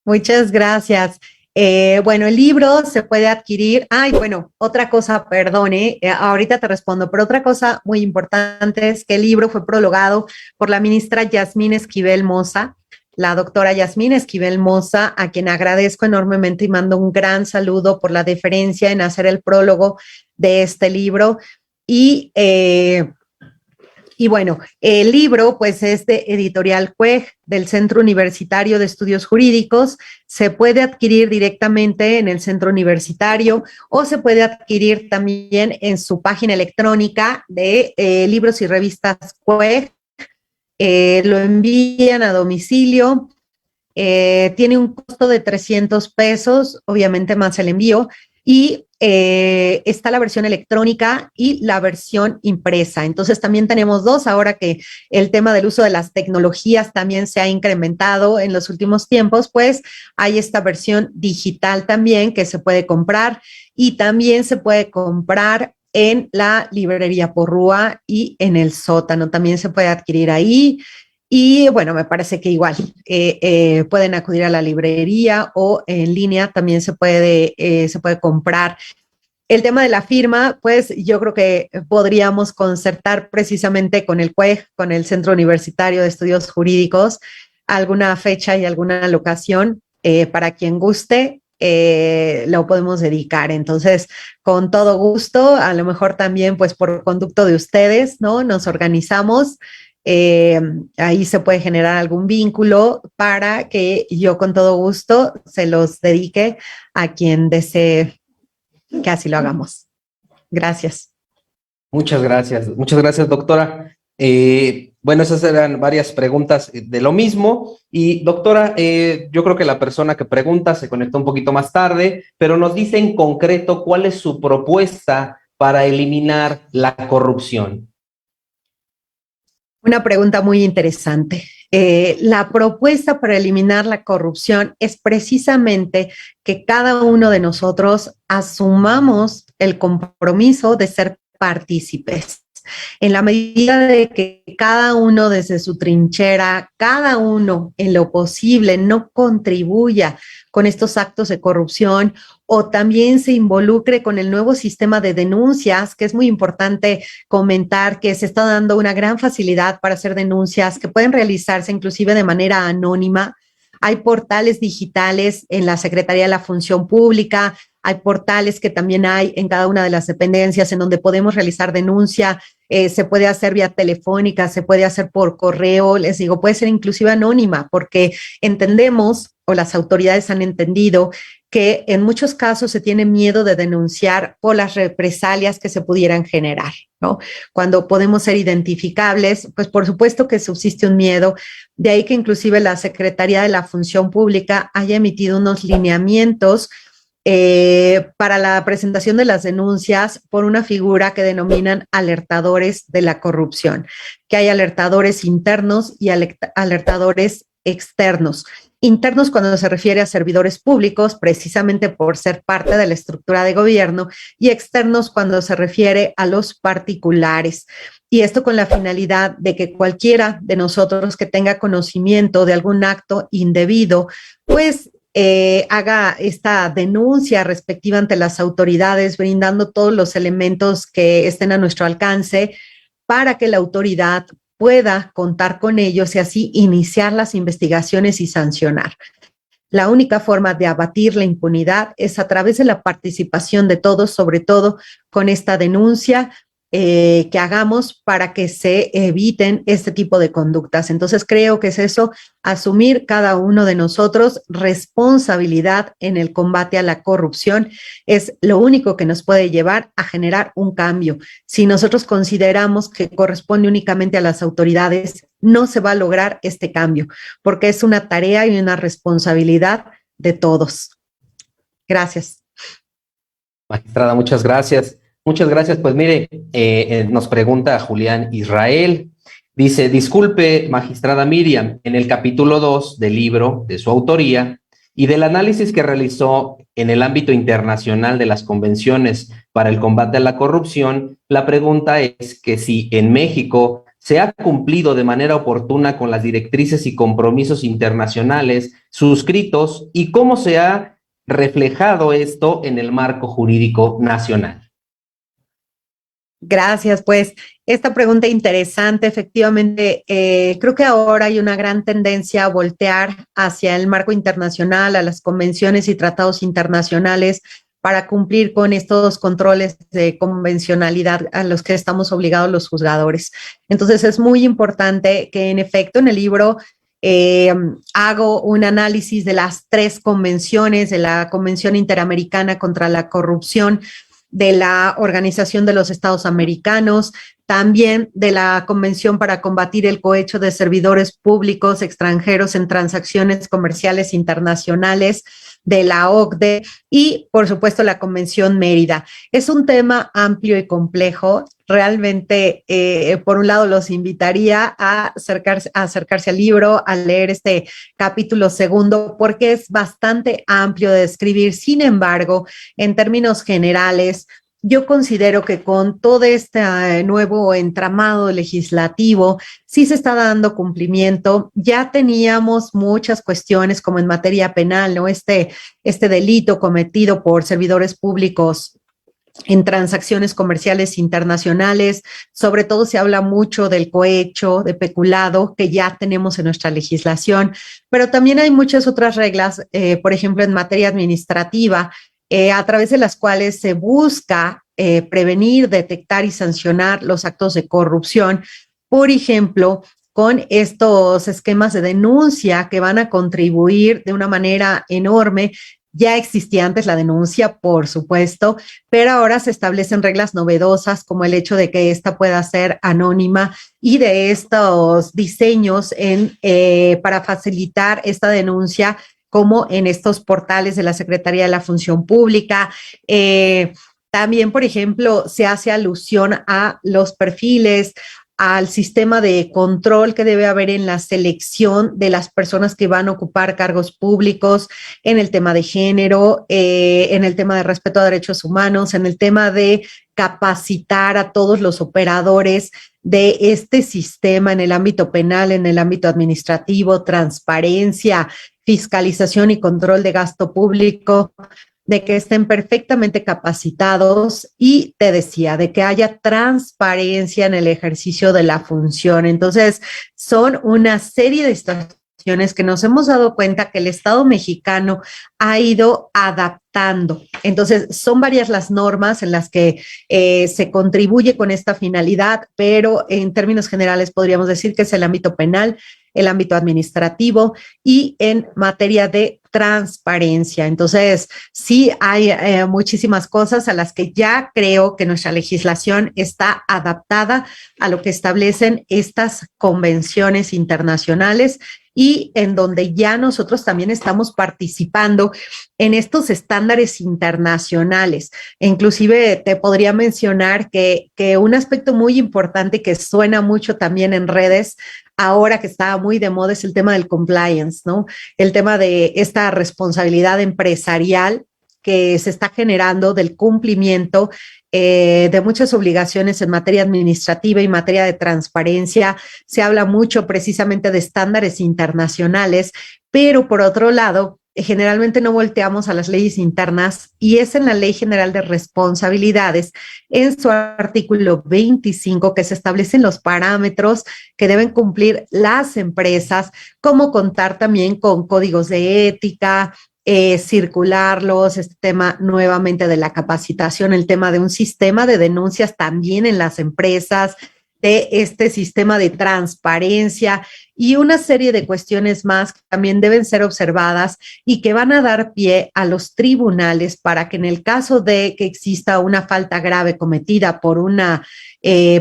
Muchas gracias. Bueno, el libro se puede adquirir. Ay, bueno, otra cosa, perdone, ahorita te respondo, pero otra cosa muy importante es que el libro fue prologado por la ministra Yasmín Esquivel Moza, la doctora Yasmín Esquivel Moza, a quien agradezco enormemente y mando un gran saludo por la deferencia en hacer el prólogo de este libro. Y bueno, el libro pues es de Editorial CUEG, del Centro Universitario de Estudios Jurídicos. Se puede adquirir directamente en el centro universitario o se puede adquirir también en su página electrónica de libros y revistas CUEG. Lo envían a domicilio. Tiene un costo de 300 pesos, obviamente más el envío, y está la versión electrónica y la versión impresa. Entonces también tenemos dos, ahora que el tema del uso de las tecnologías también se ha incrementado en los últimos tiempos, pues hay esta versión digital también que se puede comprar, y también se puede comprar en la librería Porrúa y en el sótano, también se puede adquirir ahí. Y bueno, me parece que igual pueden acudir a la librería o en línea también se puede comprar. El tema de la firma, pues yo creo que podríamos concertar precisamente con el CUEG, con el Centro Universitario de Estudios Jurídicos, alguna fecha y alguna locación para quien guste. Lo podemos dedicar. Entonces, con todo gusto, a lo mejor también, pues por conducto de ustedes, ¿no? Nos organizamos. Ahí se puede generar algún vínculo para que yo con todo gusto se los dedique a quien desee que así lo hagamos. Gracias. Muchas gracias, doctora. Bueno, esas eran varias preguntas de lo mismo. Y doctora, yo creo que la persona que pregunta se conectó un poquito más tarde, pero nos dice en concreto cuál es su propuesta para eliminar la corrupción. Una pregunta muy interesante. La propuesta para eliminar la corrupción es precisamente que cada uno de nosotros asumamos el compromiso de ser partícipes. En la medida de que cada uno desde su trinchera, cada uno en lo posible no contribuya con estos actos de corrupción o también se involucre con el nuevo sistema de denuncias, que es muy importante comentar que se está dando una gran facilidad para hacer denuncias que pueden realizarse inclusive de manera anónima. Hay portales digitales en la Secretaría de la Función Pública, hay portales que también hay en cada una de las dependencias en donde podemos realizar denuncia, se puede hacer vía telefónica, se puede hacer por correo, les digo, puede ser inclusive anónima, porque entendemos, o las autoridades han entendido, que en muchos casos se tiene miedo de denunciar por las represalias que se pudieran generar, ¿no? Cuando podemos ser identificables, pues por supuesto que subsiste un miedo, de ahí que inclusive la Secretaría de la Función Pública haya emitido unos lineamientos para la presentación de las denuncias por una figura que denominan alertadores de la corrupción, que hay alertadores internos y alertadores externos. Internos cuando se refiere a servidores públicos, precisamente por ser parte de la estructura de gobierno, y externos cuando se refiere a los particulares. Y esto con la finalidad de que cualquiera de nosotros que tenga conocimiento de algún acto indebido, pues haga esta denuncia respectiva ante las autoridades, brindando todos los elementos que estén a nuestro alcance para que la autoridad pueda contar con ellos y así iniciar las investigaciones y sancionar. La única forma de abatir la impunidad es a través de la participación de todos, sobre todo con esta denuncia, que hagamos para que se eviten este tipo de conductas. Entonces creo que es eso, asumir cada uno de nosotros responsabilidad en el combate a la corrupción, es lo único que nos puede llevar a generar un cambio. Si nosotros consideramos que corresponde únicamente a las autoridades, no se va a lograr este cambio, porque es una tarea y una responsabilidad de todos. Gracias. Magistrada, muchas gracias. Muchas gracias. Pues mire, nos pregunta Julián Israel. Dice, disculpe, magistrada Miriam, en el capítulo 2 del libro de su autoría y del análisis que realizó en el ámbito internacional de las convenciones para el combate a la corrupción, la pregunta es que si en México se ha cumplido de manera oportuna con las directrices y compromisos internacionales suscritos y cómo se ha reflejado esto en el marco jurídico nacional. Gracias, pues esta pregunta interesante, efectivamente, creo que ahora hay una gran tendencia a voltear hacia el marco internacional, a las convenciones y tratados internacionales para cumplir con estos controles de convencionalidad a los que estamos obligados los juzgadores. Entonces es muy importante que en efecto en el libro hago un análisis de las 3 convenciones, de la Convención Interamericana contra la Corrupción, de la Organización de los Estados Americanos, también de la Convención para combatir el cohecho de servidores públicos extranjeros en transacciones comerciales internacionales, de la OCDE y, por supuesto, la Convención Mérida. Es un tema amplio y complejo. Realmente, por un lado, los invitaría a acercarse al libro, a leer este capítulo segundo, porque es bastante amplio de describir. Sin embargo, en términos generales, yo considero que con todo este nuevo entramado legislativo sí se está dando cumplimiento. Ya teníamos muchas cuestiones como en materia penal, ¿no? Este delito cometido por servidores públicos en transacciones comerciales internacionales, sobre todo se habla mucho del cohecho, de peculado, que ya tenemos en nuestra legislación, pero también hay muchas otras reglas, por ejemplo, en materia administrativa, a través de las cuales se busca prevenir, detectar y sancionar los actos de corrupción, por ejemplo, con estos esquemas de denuncia que van a contribuir de una manera enorme. Ya existía antes la denuncia, por supuesto, pero ahora se establecen reglas novedosas como el hecho de que ésta pueda ser anónima y de estos diseños para facilitar esta denuncia como en estos portales de la Secretaría de la Función Pública. También, por ejemplo, se hace alusión a los perfiles, al sistema de control que debe haber en la selección de las personas que van a ocupar cargos públicos, en el tema de género, en el tema de respeto a derechos humanos, en el tema de capacitar a todos los operadores de este sistema en el ámbito penal, en el ámbito administrativo, transparencia, fiscalización y control de gasto público, de que estén perfectamente capacitados y, te decía, de que haya transparencia en el ejercicio de la función. Entonces, son una serie de situaciones que nos hemos dado cuenta que el Estado mexicano ha ido adaptando. Entonces, son varias las normas en las que se contribuye con esta finalidad, pero en términos generales podríamos decir que es el ámbito penal, el ámbito administrativo y en materia de transparencia. Entonces, sí hay muchísimas cosas a las que ya creo que nuestra legislación está adaptada a lo que establecen estas convenciones internacionales y en donde ya nosotros también estamos participando en estos estándares internacionales. Inclusive te podría mencionar que un aspecto muy importante que suena mucho también en redes ahora que está muy de moda es el tema del compliance, ¿no? El tema de esta responsabilidad empresarial que se está generando del cumplimiento de muchas obligaciones en materia administrativa y materia de transparencia. Se habla mucho precisamente de estándares internacionales, pero por otro lado, generalmente no volteamos a las leyes internas y es en la Ley General de Responsabilidades, en su artículo 25, que se establecen los parámetros que deben cumplir las empresas, como contar también con códigos de ética, circularlos, este tema nuevamente de la capacitación, el tema de un sistema de denuncias también en las empresas, de este sistema de transparencia y una serie de cuestiones más que también deben ser observadas y que van a dar pie a los tribunales para que en el caso de que exista una falta grave cometida por una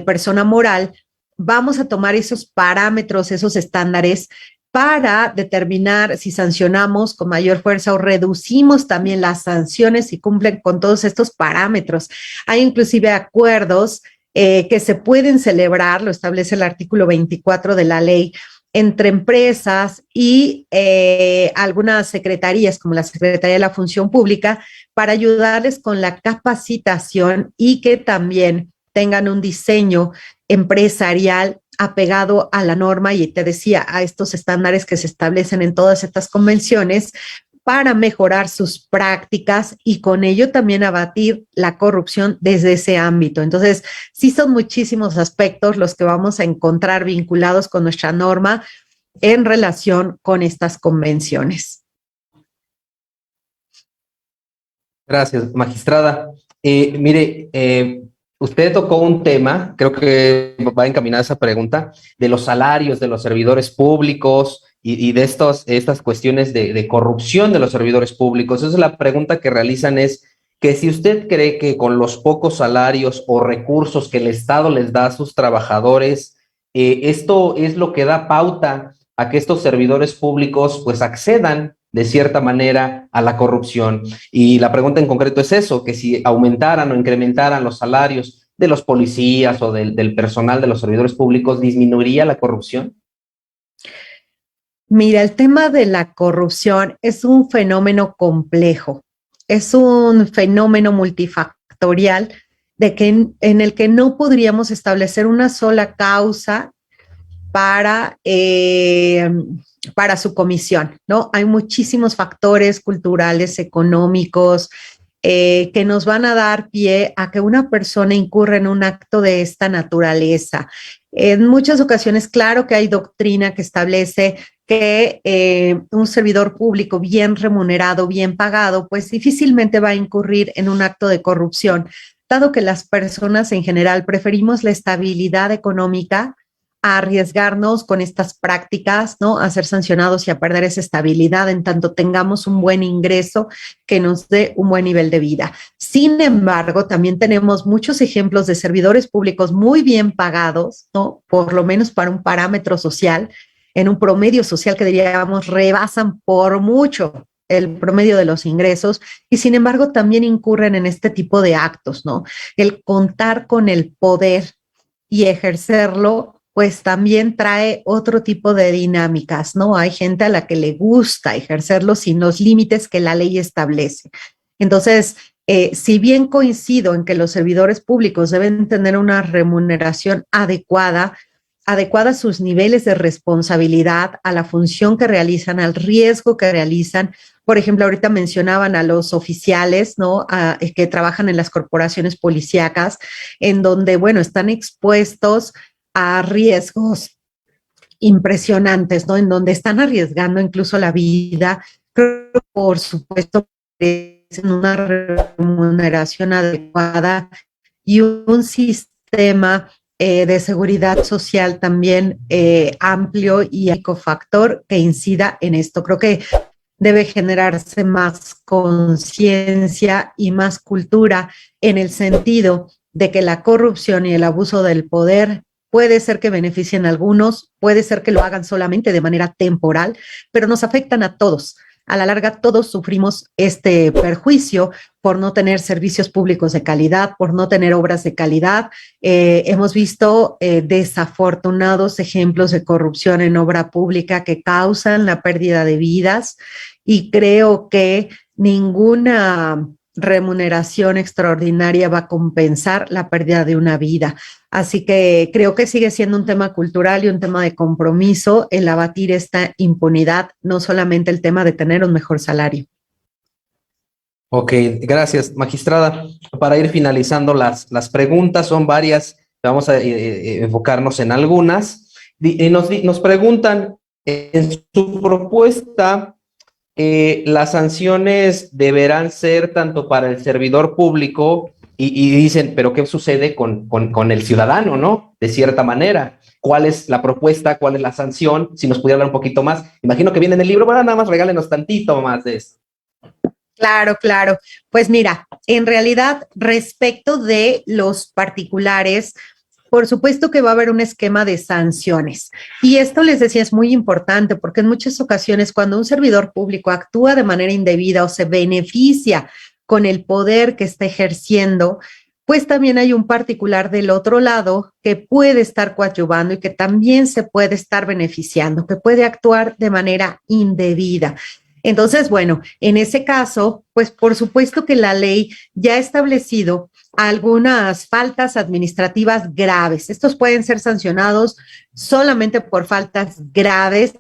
persona moral, vamos a tomar esos parámetros, esos estándares para determinar si sancionamos con mayor fuerza o reducimos también las sanciones si cumplen con todos estos parámetros. Hay inclusive acuerdos que se pueden celebrar, lo establece el artículo 24 de la ley, entre empresas y algunas secretarías, como la Secretaría de la Función Pública, para ayudarles con la capacitación y que también tengan un diseño empresarial apegado a la norma y te decía, a estos estándares que se establecen en todas estas convenciones para mejorar sus prácticas y con ello también abatir la corrupción desde ese ámbito. Entonces, sí son muchísimos aspectos los que vamos a encontrar vinculados con nuestra norma en relación con estas convenciones. Gracias, magistrada. Usted tocó un tema, creo que va encaminada esa pregunta, de los salarios de los servidores públicos y de estas cuestiones de corrupción de los servidores públicos. Esa es la pregunta que realizan, es que si usted cree que con los pocos salarios o recursos que el Estado les da a sus trabajadores, esto es lo que da pauta a que estos servidores públicos pues accedan de cierta manera a la corrupción. Y la pregunta en concreto es eso, que si aumentaran o incrementaran los salarios de los policías o del personal de los servidores públicos, ¿disminuiría la corrupción? Mira, el tema de la corrupción es un fenómeno complejo, es un fenómeno multifactorial en el que no podríamos establecer una sola causa para su comisión, ¿no? Hay muchísimos factores culturales, económicos, que nos van a dar pie a que una persona incurra en un acto de esta naturaleza. En muchas ocasiones, claro que hay doctrina que establece que un servidor público bien remunerado, bien pagado, pues difícilmente va a incurrir en un acto de corrupción, dado que las personas en general preferimos la estabilidad económica a arriesgarnos con estas prácticas, ¿no? A ser sancionados y a perder esa estabilidad en tanto tengamos un buen ingreso que nos dé un buen nivel de vida. Sin embargo, también tenemos muchos ejemplos de servidores públicos muy bien pagados, ¿no? Por lo menos para un parámetro social, en un promedio social que diríamos rebasan por mucho el promedio de los ingresos y sin embargo también incurren en este tipo de actos, ¿no? El contar con el poder y ejercerlo pues también trae otro tipo de dinámicas, ¿no? Hay gente a la que le gusta ejercerlo sin los límites que la ley establece. Entonces, si bien coincido en que los servidores públicos deben tener una remuneración adecuada a sus niveles de responsabilidad, a la función que realizan, al riesgo que realizan. Por ejemplo, ahorita mencionaban a los oficiales, ¿no? Que trabajan en las corporaciones policíacas, en donde, bueno, están expuestos a riesgos impresionantes, ¿no? En donde están arriesgando incluso la vida. Creo que, por supuesto, merecen una remuneración adecuada y un sistema de seguridad social también amplio y cofactor que incida en esto. Creo que debe generarse más conciencia y más cultura en el sentido de que la corrupción y el abuso del poder puede ser que beneficien a algunos, puede ser que lo hagan solamente de manera temporal, pero nos afectan a todos. A la larga, todos sufrimos este perjuicio por no tener servicios públicos de calidad, por no tener obras de calidad. Hemos visto desafortunados ejemplos de corrupción en obra pública que causan la pérdida de vidas y creo que ninguna remuneración extraordinaria va a compensar la pérdida de una vida. Así que creo que sigue siendo un tema cultural y un tema de compromiso el abatir esta impunidad, no solamente el tema de tener un mejor salario. Ok, gracias, magistrada. Para ir finalizando las preguntas, son varias, vamos a enfocarnos en algunas. Nos preguntan, en su propuesta, las sanciones deberán ser tanto para el servidor público y dicen, pero ¿qué sucede con el ciudadano, no? De cierta manera. ¿Cuál es la propuesta? ¿Cuál es la sanción? Si nos pudiera hablar un poquito más. Imagino que viene en el libro, bueno, nada más regálenos tantito más de eso. Claro, claro. Pues mira, en realidad, respecto de los particulares, por supuesto que va a haber un esquema de sanciones. Y esto les decía es muy importante porque en muchas ocasiones cuando un servidor público actúa de manera indebida o se beneficia con el poder que está ejerciendo, pues también hay un particular del otro lado que puede estar coadyuvando y que también se puede estar beneficiando, que puede actuar de manera indebida. Entonces, bueno, en ese caso, pues por supuesto que la ley ya ha establecido algunas faltas administrativas graves. Estos pueden ser sancionados solamente por faltas graves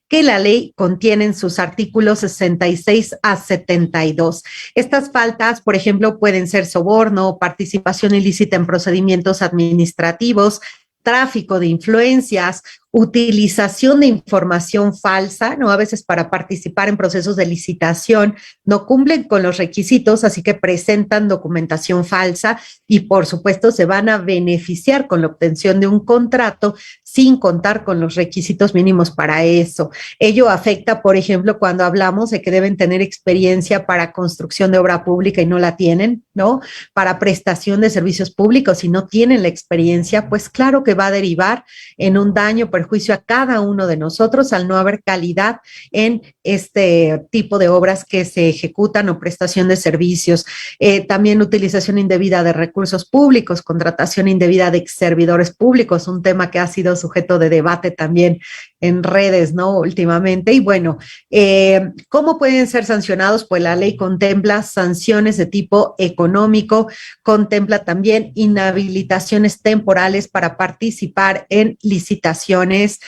que la ley contiene en sus artículos 66 a 72. Estas faltas, por ejemplo, pueden ser soborno, participación ilícita en procedimientos administrativos, tráfico de influencias, utilización de información falsa, ¿no? A veces para participar en procesos de licitación no cumplen con los requisitos, así que presentan documentación falsa y por supuesto se van a beneficiar con la obtención de un contrato sin contar con los requisitos mínimos para eso. Ello afecta, por ejemplo, cuando hablamos de que deben tener experiencia para construcción de obra pública y no la tienen, ¿no? Para prestación de servicios públicos y no tienen la experiencia, pues claro que va a derivar en un daño, perjuicio a cada uno de nosotros al no haber calidad en este tipo de obras que se ejecutan o prestación de servicios. También utilización indebida de recursos públicos, contratación indebida de servidores públicos, un tema que ha sido sujeto de debate también en redes, ¿no? Últimamente. Y bueno, ¿cómo pueden ser sancionados? Pues la ley contempla sanciones de tipo económico, contempla también inhabilitaciones temporales para participar en licitaciones,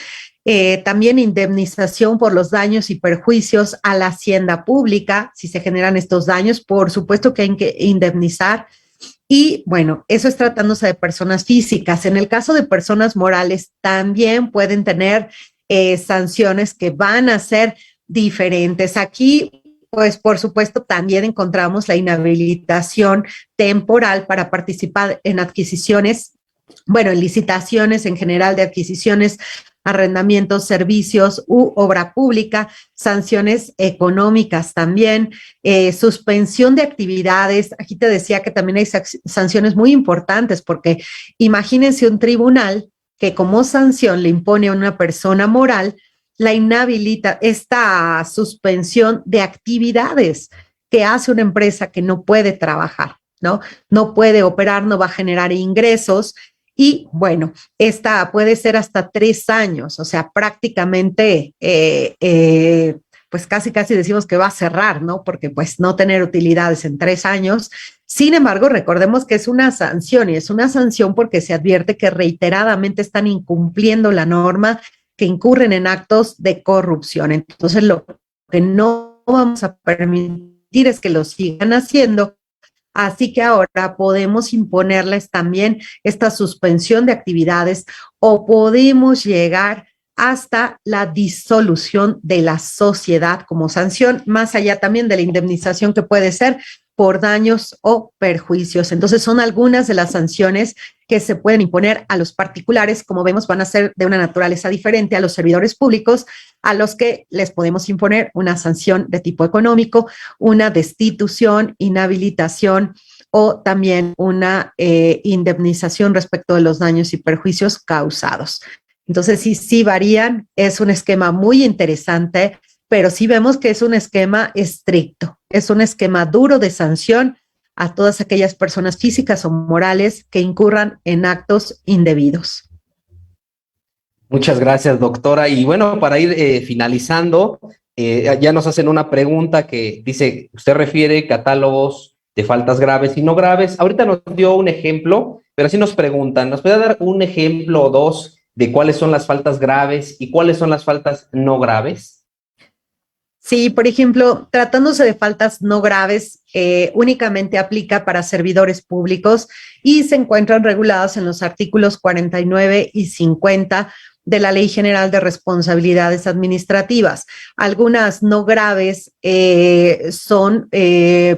también indemnización por los daños y perjuicios a la hacienda pública. Si se generan estos daños, por supuesto que hay que indemnizar. Y bueno, eso es tratándose de personas físicas. En el caso de personas morales, también pueden tener sanciones que van a ser diferentes. Aquí, pues por supuesto, también encontramos la inhabilitación temporal para participar en adquisiciones, bueno, en licitaciones en general de adquisiciones, arrendamientos, servicios u obra pública, sanciones económicas también, suspensión de actividades. Aquí te decía que también hay sanciones muy importantes porque imagínense un tribunal que como sanción le impone a una persona moral la inhabilita, esta suspensión de actividades que hace una empresa que no puede trabajar, ¿no? No puede operar, no va a generar ingresos. Y bueno, esta puede ser hasta 3 años, o sea, prácticamente, pues casi decimos que va a cerrar, ¿no? Porque pues no tener utilidades en 3 años. Sin embargo, recordemos que es una sanción y es una sanción porque se advierte que reiteradamente están incumpliendo la norma, que incurren en actos de corrupción. Entonces, lo que no vamos a permitir es que lo sigan haciendo. Así que ahora podemos imponerles también esta suspensión de actividades o podemos llegar hasta la disolución de la sociedad como sanción, más allá también de la indemnización que puede ser por daños o perjuicios. Entonces son algunas de las sanciones que se pueden imponer a los particulares. Como vemos, van a ser de una naturaleza diferente a los servidores públicos, a los que les podemos imponer una sanción de tipo económico, una destitución, inhabilitación o también una indemnización respecto de los daños y perjuicios causados. Entonces, sí varían, es un esquema muy interesante, pero sí vemos que es un esquema estricto, es un esquema duro de sanción a todas aquellas personas físicas o morales que incurran en actos indebidos. Muchas gracias, doctora. Y bueno, para ir finalizando, ya nos hacen una pregunta que dice, usted refiere catálogos de faltas graves y no graves. Ahorita nos dio un ejemplo, pero así nos preguntan, ¿nos puede dar un ejemplo o dos de cuáles son las faltas graves y cuáles son las faltas no graves? Sí, por ejemplo, tratándose de faltas no graves, únicamente aplica para servidores públicos y se encuentran regulados en los artículos 49 y 50 de la Ley General de Responsabilidades Administrativas. Algunas no graves son,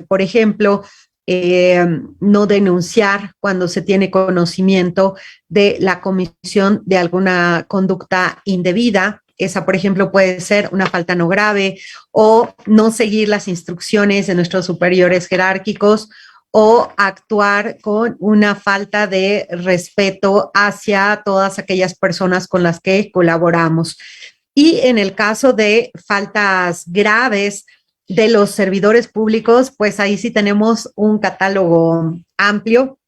por ejemplo, no denunciar cuando se tiene conocimiento de la comisión de alguna conducta indebida. Esa, por ejemplo, puede ser una falta no grave, o no seguir las instrucciones de nuestros superiores jerárquicos, o actuar con una falta de respeto hacia todas aquellas personas con las que colaboramos. Y en el caso de faltas graves de los servidores públicos, pues ahí sí tenemos un catálogo amplio.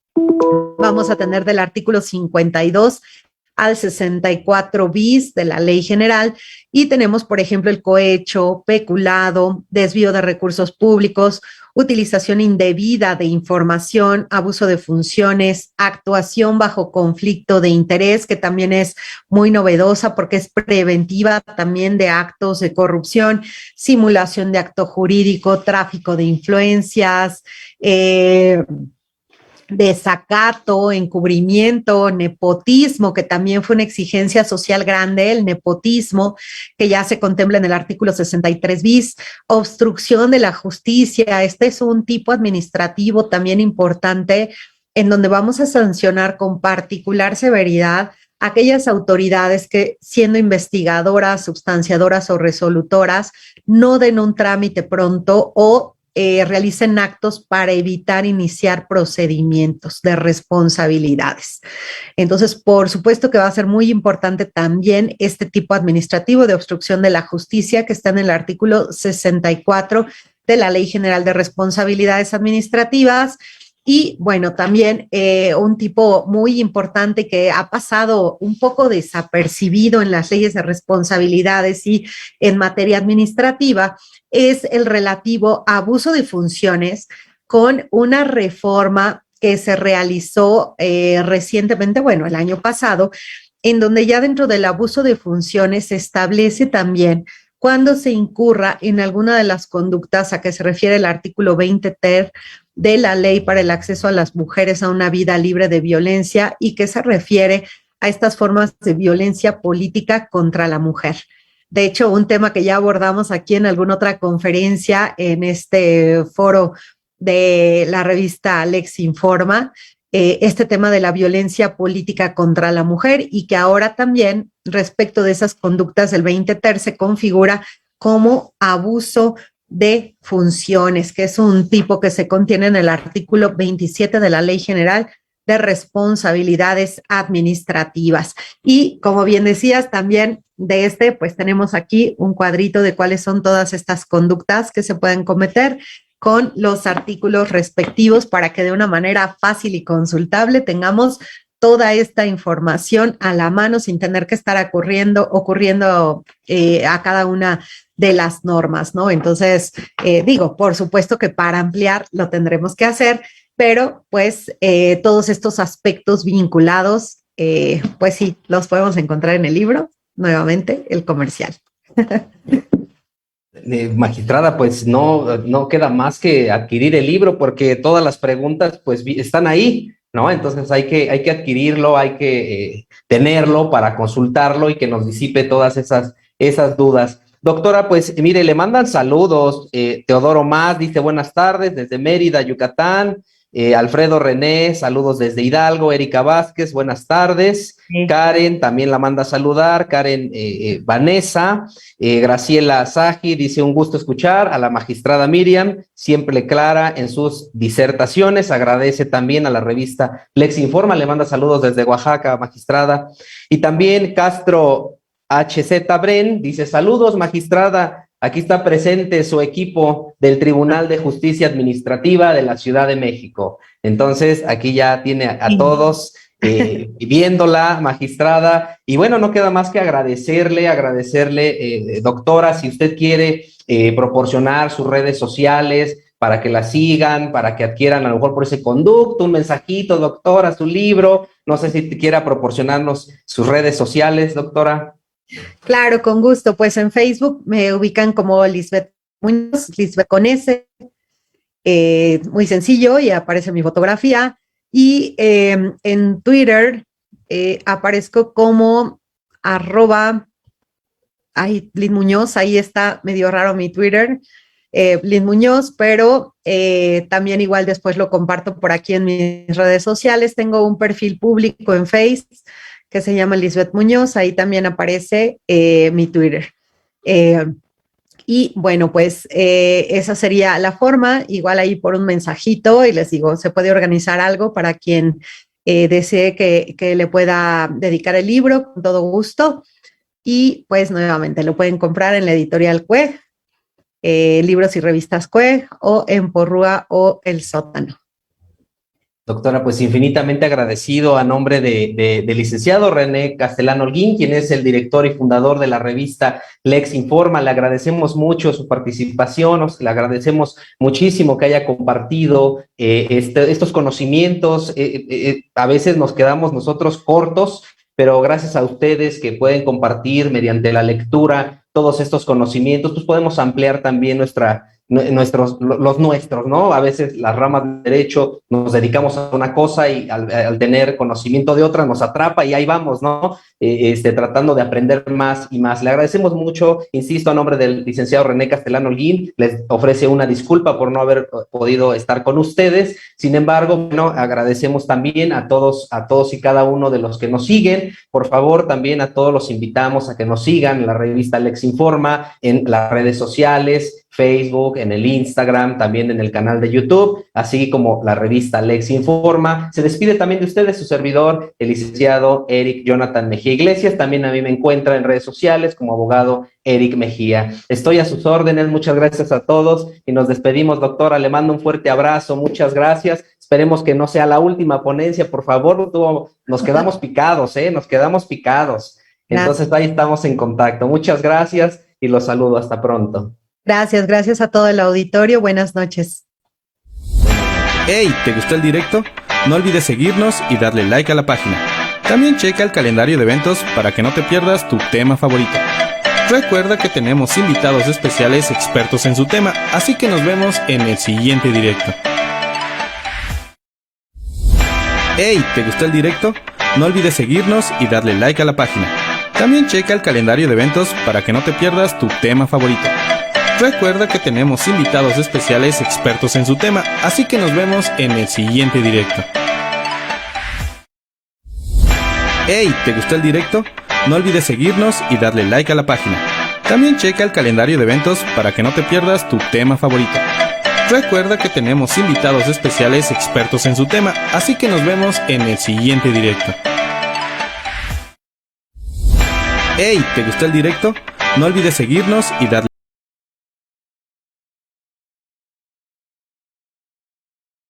Vamos a tener del artículo 52 al 64 bis de la Ley General, y tenemos, por ejemplo, el cohecho, peculado, desvío de recursos públicos, utilización indebida de información, abuso de funciones, actuación bajo conflicto de interés, que también es muy novedosa porque es preventiva también de actos de corrupción, simulación de acto jurídico, tráfico de influencias, desacato, encubrimiento, nepotismo, que también fue una exigencia social grande, el nepotismo, que ya se contempla en el artículo 63 bis, obstrucción de la justicia. Este es un tipo administrativo también importante, en donde vamos a sancionar con particular severidad aquellas autoridades que, siendo investigadoras, substanciadoras o resolutoras, no den un trámite pronto o realicen actos para evitar iniciar procedimientos de responsabilidades. Entonces, por supuesto que va a ser muy importante también este tipo administrativo de obstrucción de la justicia, que está en el artículo 64 de la Ley General de Responsabilidades Administrativas. Y bueno, también un tipo muy importante que ha pasado un poco desapercibido en las leyes de responsabilidades y en materia administrativa es el relativo a abuso de funciones, con una reforma que se realizó recientemente, bueno, el año pasado, en donde ya dentro del abuso de funciones se establece también cuando se incurra en alguna de las conductas a que se refiere el artículo 20 ter de la Ley para el Acceso a las Mujeres a una Vida Libre de Violencia, y que se refiere a estas formas de violencia política contra la mujer. De hecho, un tema que ya abordamos aquí en alguna otra conferencia en este foro de la revista Lex Informa, este tema de la violencia política contra la mujer, y que ahora también respecto de esas conductas del 20 ter se configura como abuso de funciones, que es un tipo que se contiene en el artículo 27 de la Ley General de Responsabilidades Administrativas. Y como bien decías, también de pues tenemos aquí un cuadrito de cuáles son todas estas conductas que se pueden cometer, con los artículos respectivos, para que de una manera fácil y consultable tengamos toda esta información a la mano sin tener que estar ocurriendo a cada una de las normas, ¿no? Entonces, digo, por supuesto que para ampliar lo tendremos que hacer, pero pues todos estos aspectos vinculados, pues sí, los podemos encontrar en el libro, nuevamente, el comercial. Magistrada, pues no queda más que adquirir el libro, porque todas las preguntas pues están ahí, ¿no? Entonces hay que adquirirlo, hay que tenerlo para consultarlo y que nos disipe todas esas dudas. Doctora, pues mire, le mandan saludos. Teodoro Más dice buenas tardes desde Mérida, Yucatán. Alfredo René, saludos desde Hidalgo. Erika Vázquez, buenas tardes. Sí. Karen también la manda a saludar. Karen Vanessa. Graciela Saji dice un gusto escuchar a la magistrada Miriam, siempre clara en sus disertaciones. Agradece también a la revista Lex Informa, le manda saludos desde Oaxaca, magistrada. Y también Castro HZ Bren dice saludos, magistrada. Aquí está presente su equipo del Tribunal de Justicia Administrativa de la Ciudad de México. Entonces, aquí ya tiene a todos viéndola, magistrada. Y bueno, no queda más que agradecerle, doctora, si usted quiere proporcionar sus redes sociales para que la sigan, para que adquieran a lo mejor por ese conducto, un mensajito, doctora, su libro. No sé si quiera proporcionarnos sus redes sociales, doctora. Claro, con gusto. Pues en Facebook me ubican como Lisbeth Muñoz, Lisbeth con S, muy sencillo, y aparece mi fotografía. Y en Twitter aparezco como Liz Muñoz, ahí está medio raro mi Twitter, Liz Muñoz, pero también igual después lo comparto por aquí en mis redes sociales. Tengo un perfil público en Face que se llama Lisbeth Muñoz, ahí también aparece mi Twitter. Y bueno, pues esa sería la forma, igual ahí por un mensajito y les digo, se puede organizar algo para quien desee que le pueda dedicar el libro con todo gusto. Y pues nuevamente lo pueden comprar en la editorial CUE, Libros y Revistas CUE, o en Porrúa o El Sótano. Doctora, pues infinitamente agradecido a nombre del licenciado René Castellano Holguín, quien es el director y fundador de la revista Lex Informa. Le agradecemos mucho su participación, le agradecemos muchísimo que haya compartido estos conocimientos. A veces nos quedamos nosotros cortos, pero gracias a ustedes que pueden compartir mediante la lectura todos estos conocimientos, pues podemos ampliar también los nuestros, ¿no? A veces las ramas de derecho nos dedicamos a una cosa y al tener conocimiento de otra nos atrapa y ahí vamos, ¿no? Tratando de aprender más y más. Le agradecemos mucho, insisto, a nombre del licenciado René Castellano Holguín, les ofrece una disculpa por no haber podido estar con ustedes. Sin embargo, bueno, agradecemos también a todos y cada uno de los que nos siguen. Por favor, también a todos los invitamos a que nos sigan en la revista Lex Informa, en las redes sociales, Facebook, en el Instagram, también en el canal de YouTube, así como la revista Lex Informa. Se despide también de ustedes su servidor, el licenciado Eric Jonathan Mejía Iglesias. También a mí me encuentra en redes sociales como abogado Eric Mejía. Estoy a sus órdenes, muchas gracias a todos y nos despedimos, doctora. Le mando un fuerte abrazo, muchas gracias. Esperemos que no sea la última ponencia, por favor. Nos quedamos picados, nos quedamos picados. Entonces ahí estamos en contacto. Muchas gracias y los saludo. Hasta pronto. Gracias a todo el auditorio. Buenas noches. ¡Hey! ¿Te gustó el directo? No olvides seguirnos y darle like a la página. También checa el calendario de eventos para que no te pierdas tu tema favorito. Recuerda que tenemos invitados especiales expertos en su tema, así que nos vemos en el siguiente directo. ¡Hey! ¿Te gustó el directo? No olvides seguirnos y darle like a la página. También checa el calendario de eventos para que no te pierdas tu tema favorito. Recuerda que tenemos invitados especiales expertos en su tema, así que nos vemos en el siguiente directo. ¡Hey! ¿Te gustó el directo? No olvides seguirnos y darle like a la página. También checa el calendario de eventos para que no te pierdas tu tema favorito. Recuerda que tenemos invitados especiales expertos en su tema, así que nos vemos en el siguiente directo. ¡Hey! ¿Te gustó el directo? No olvides seguirnos y darle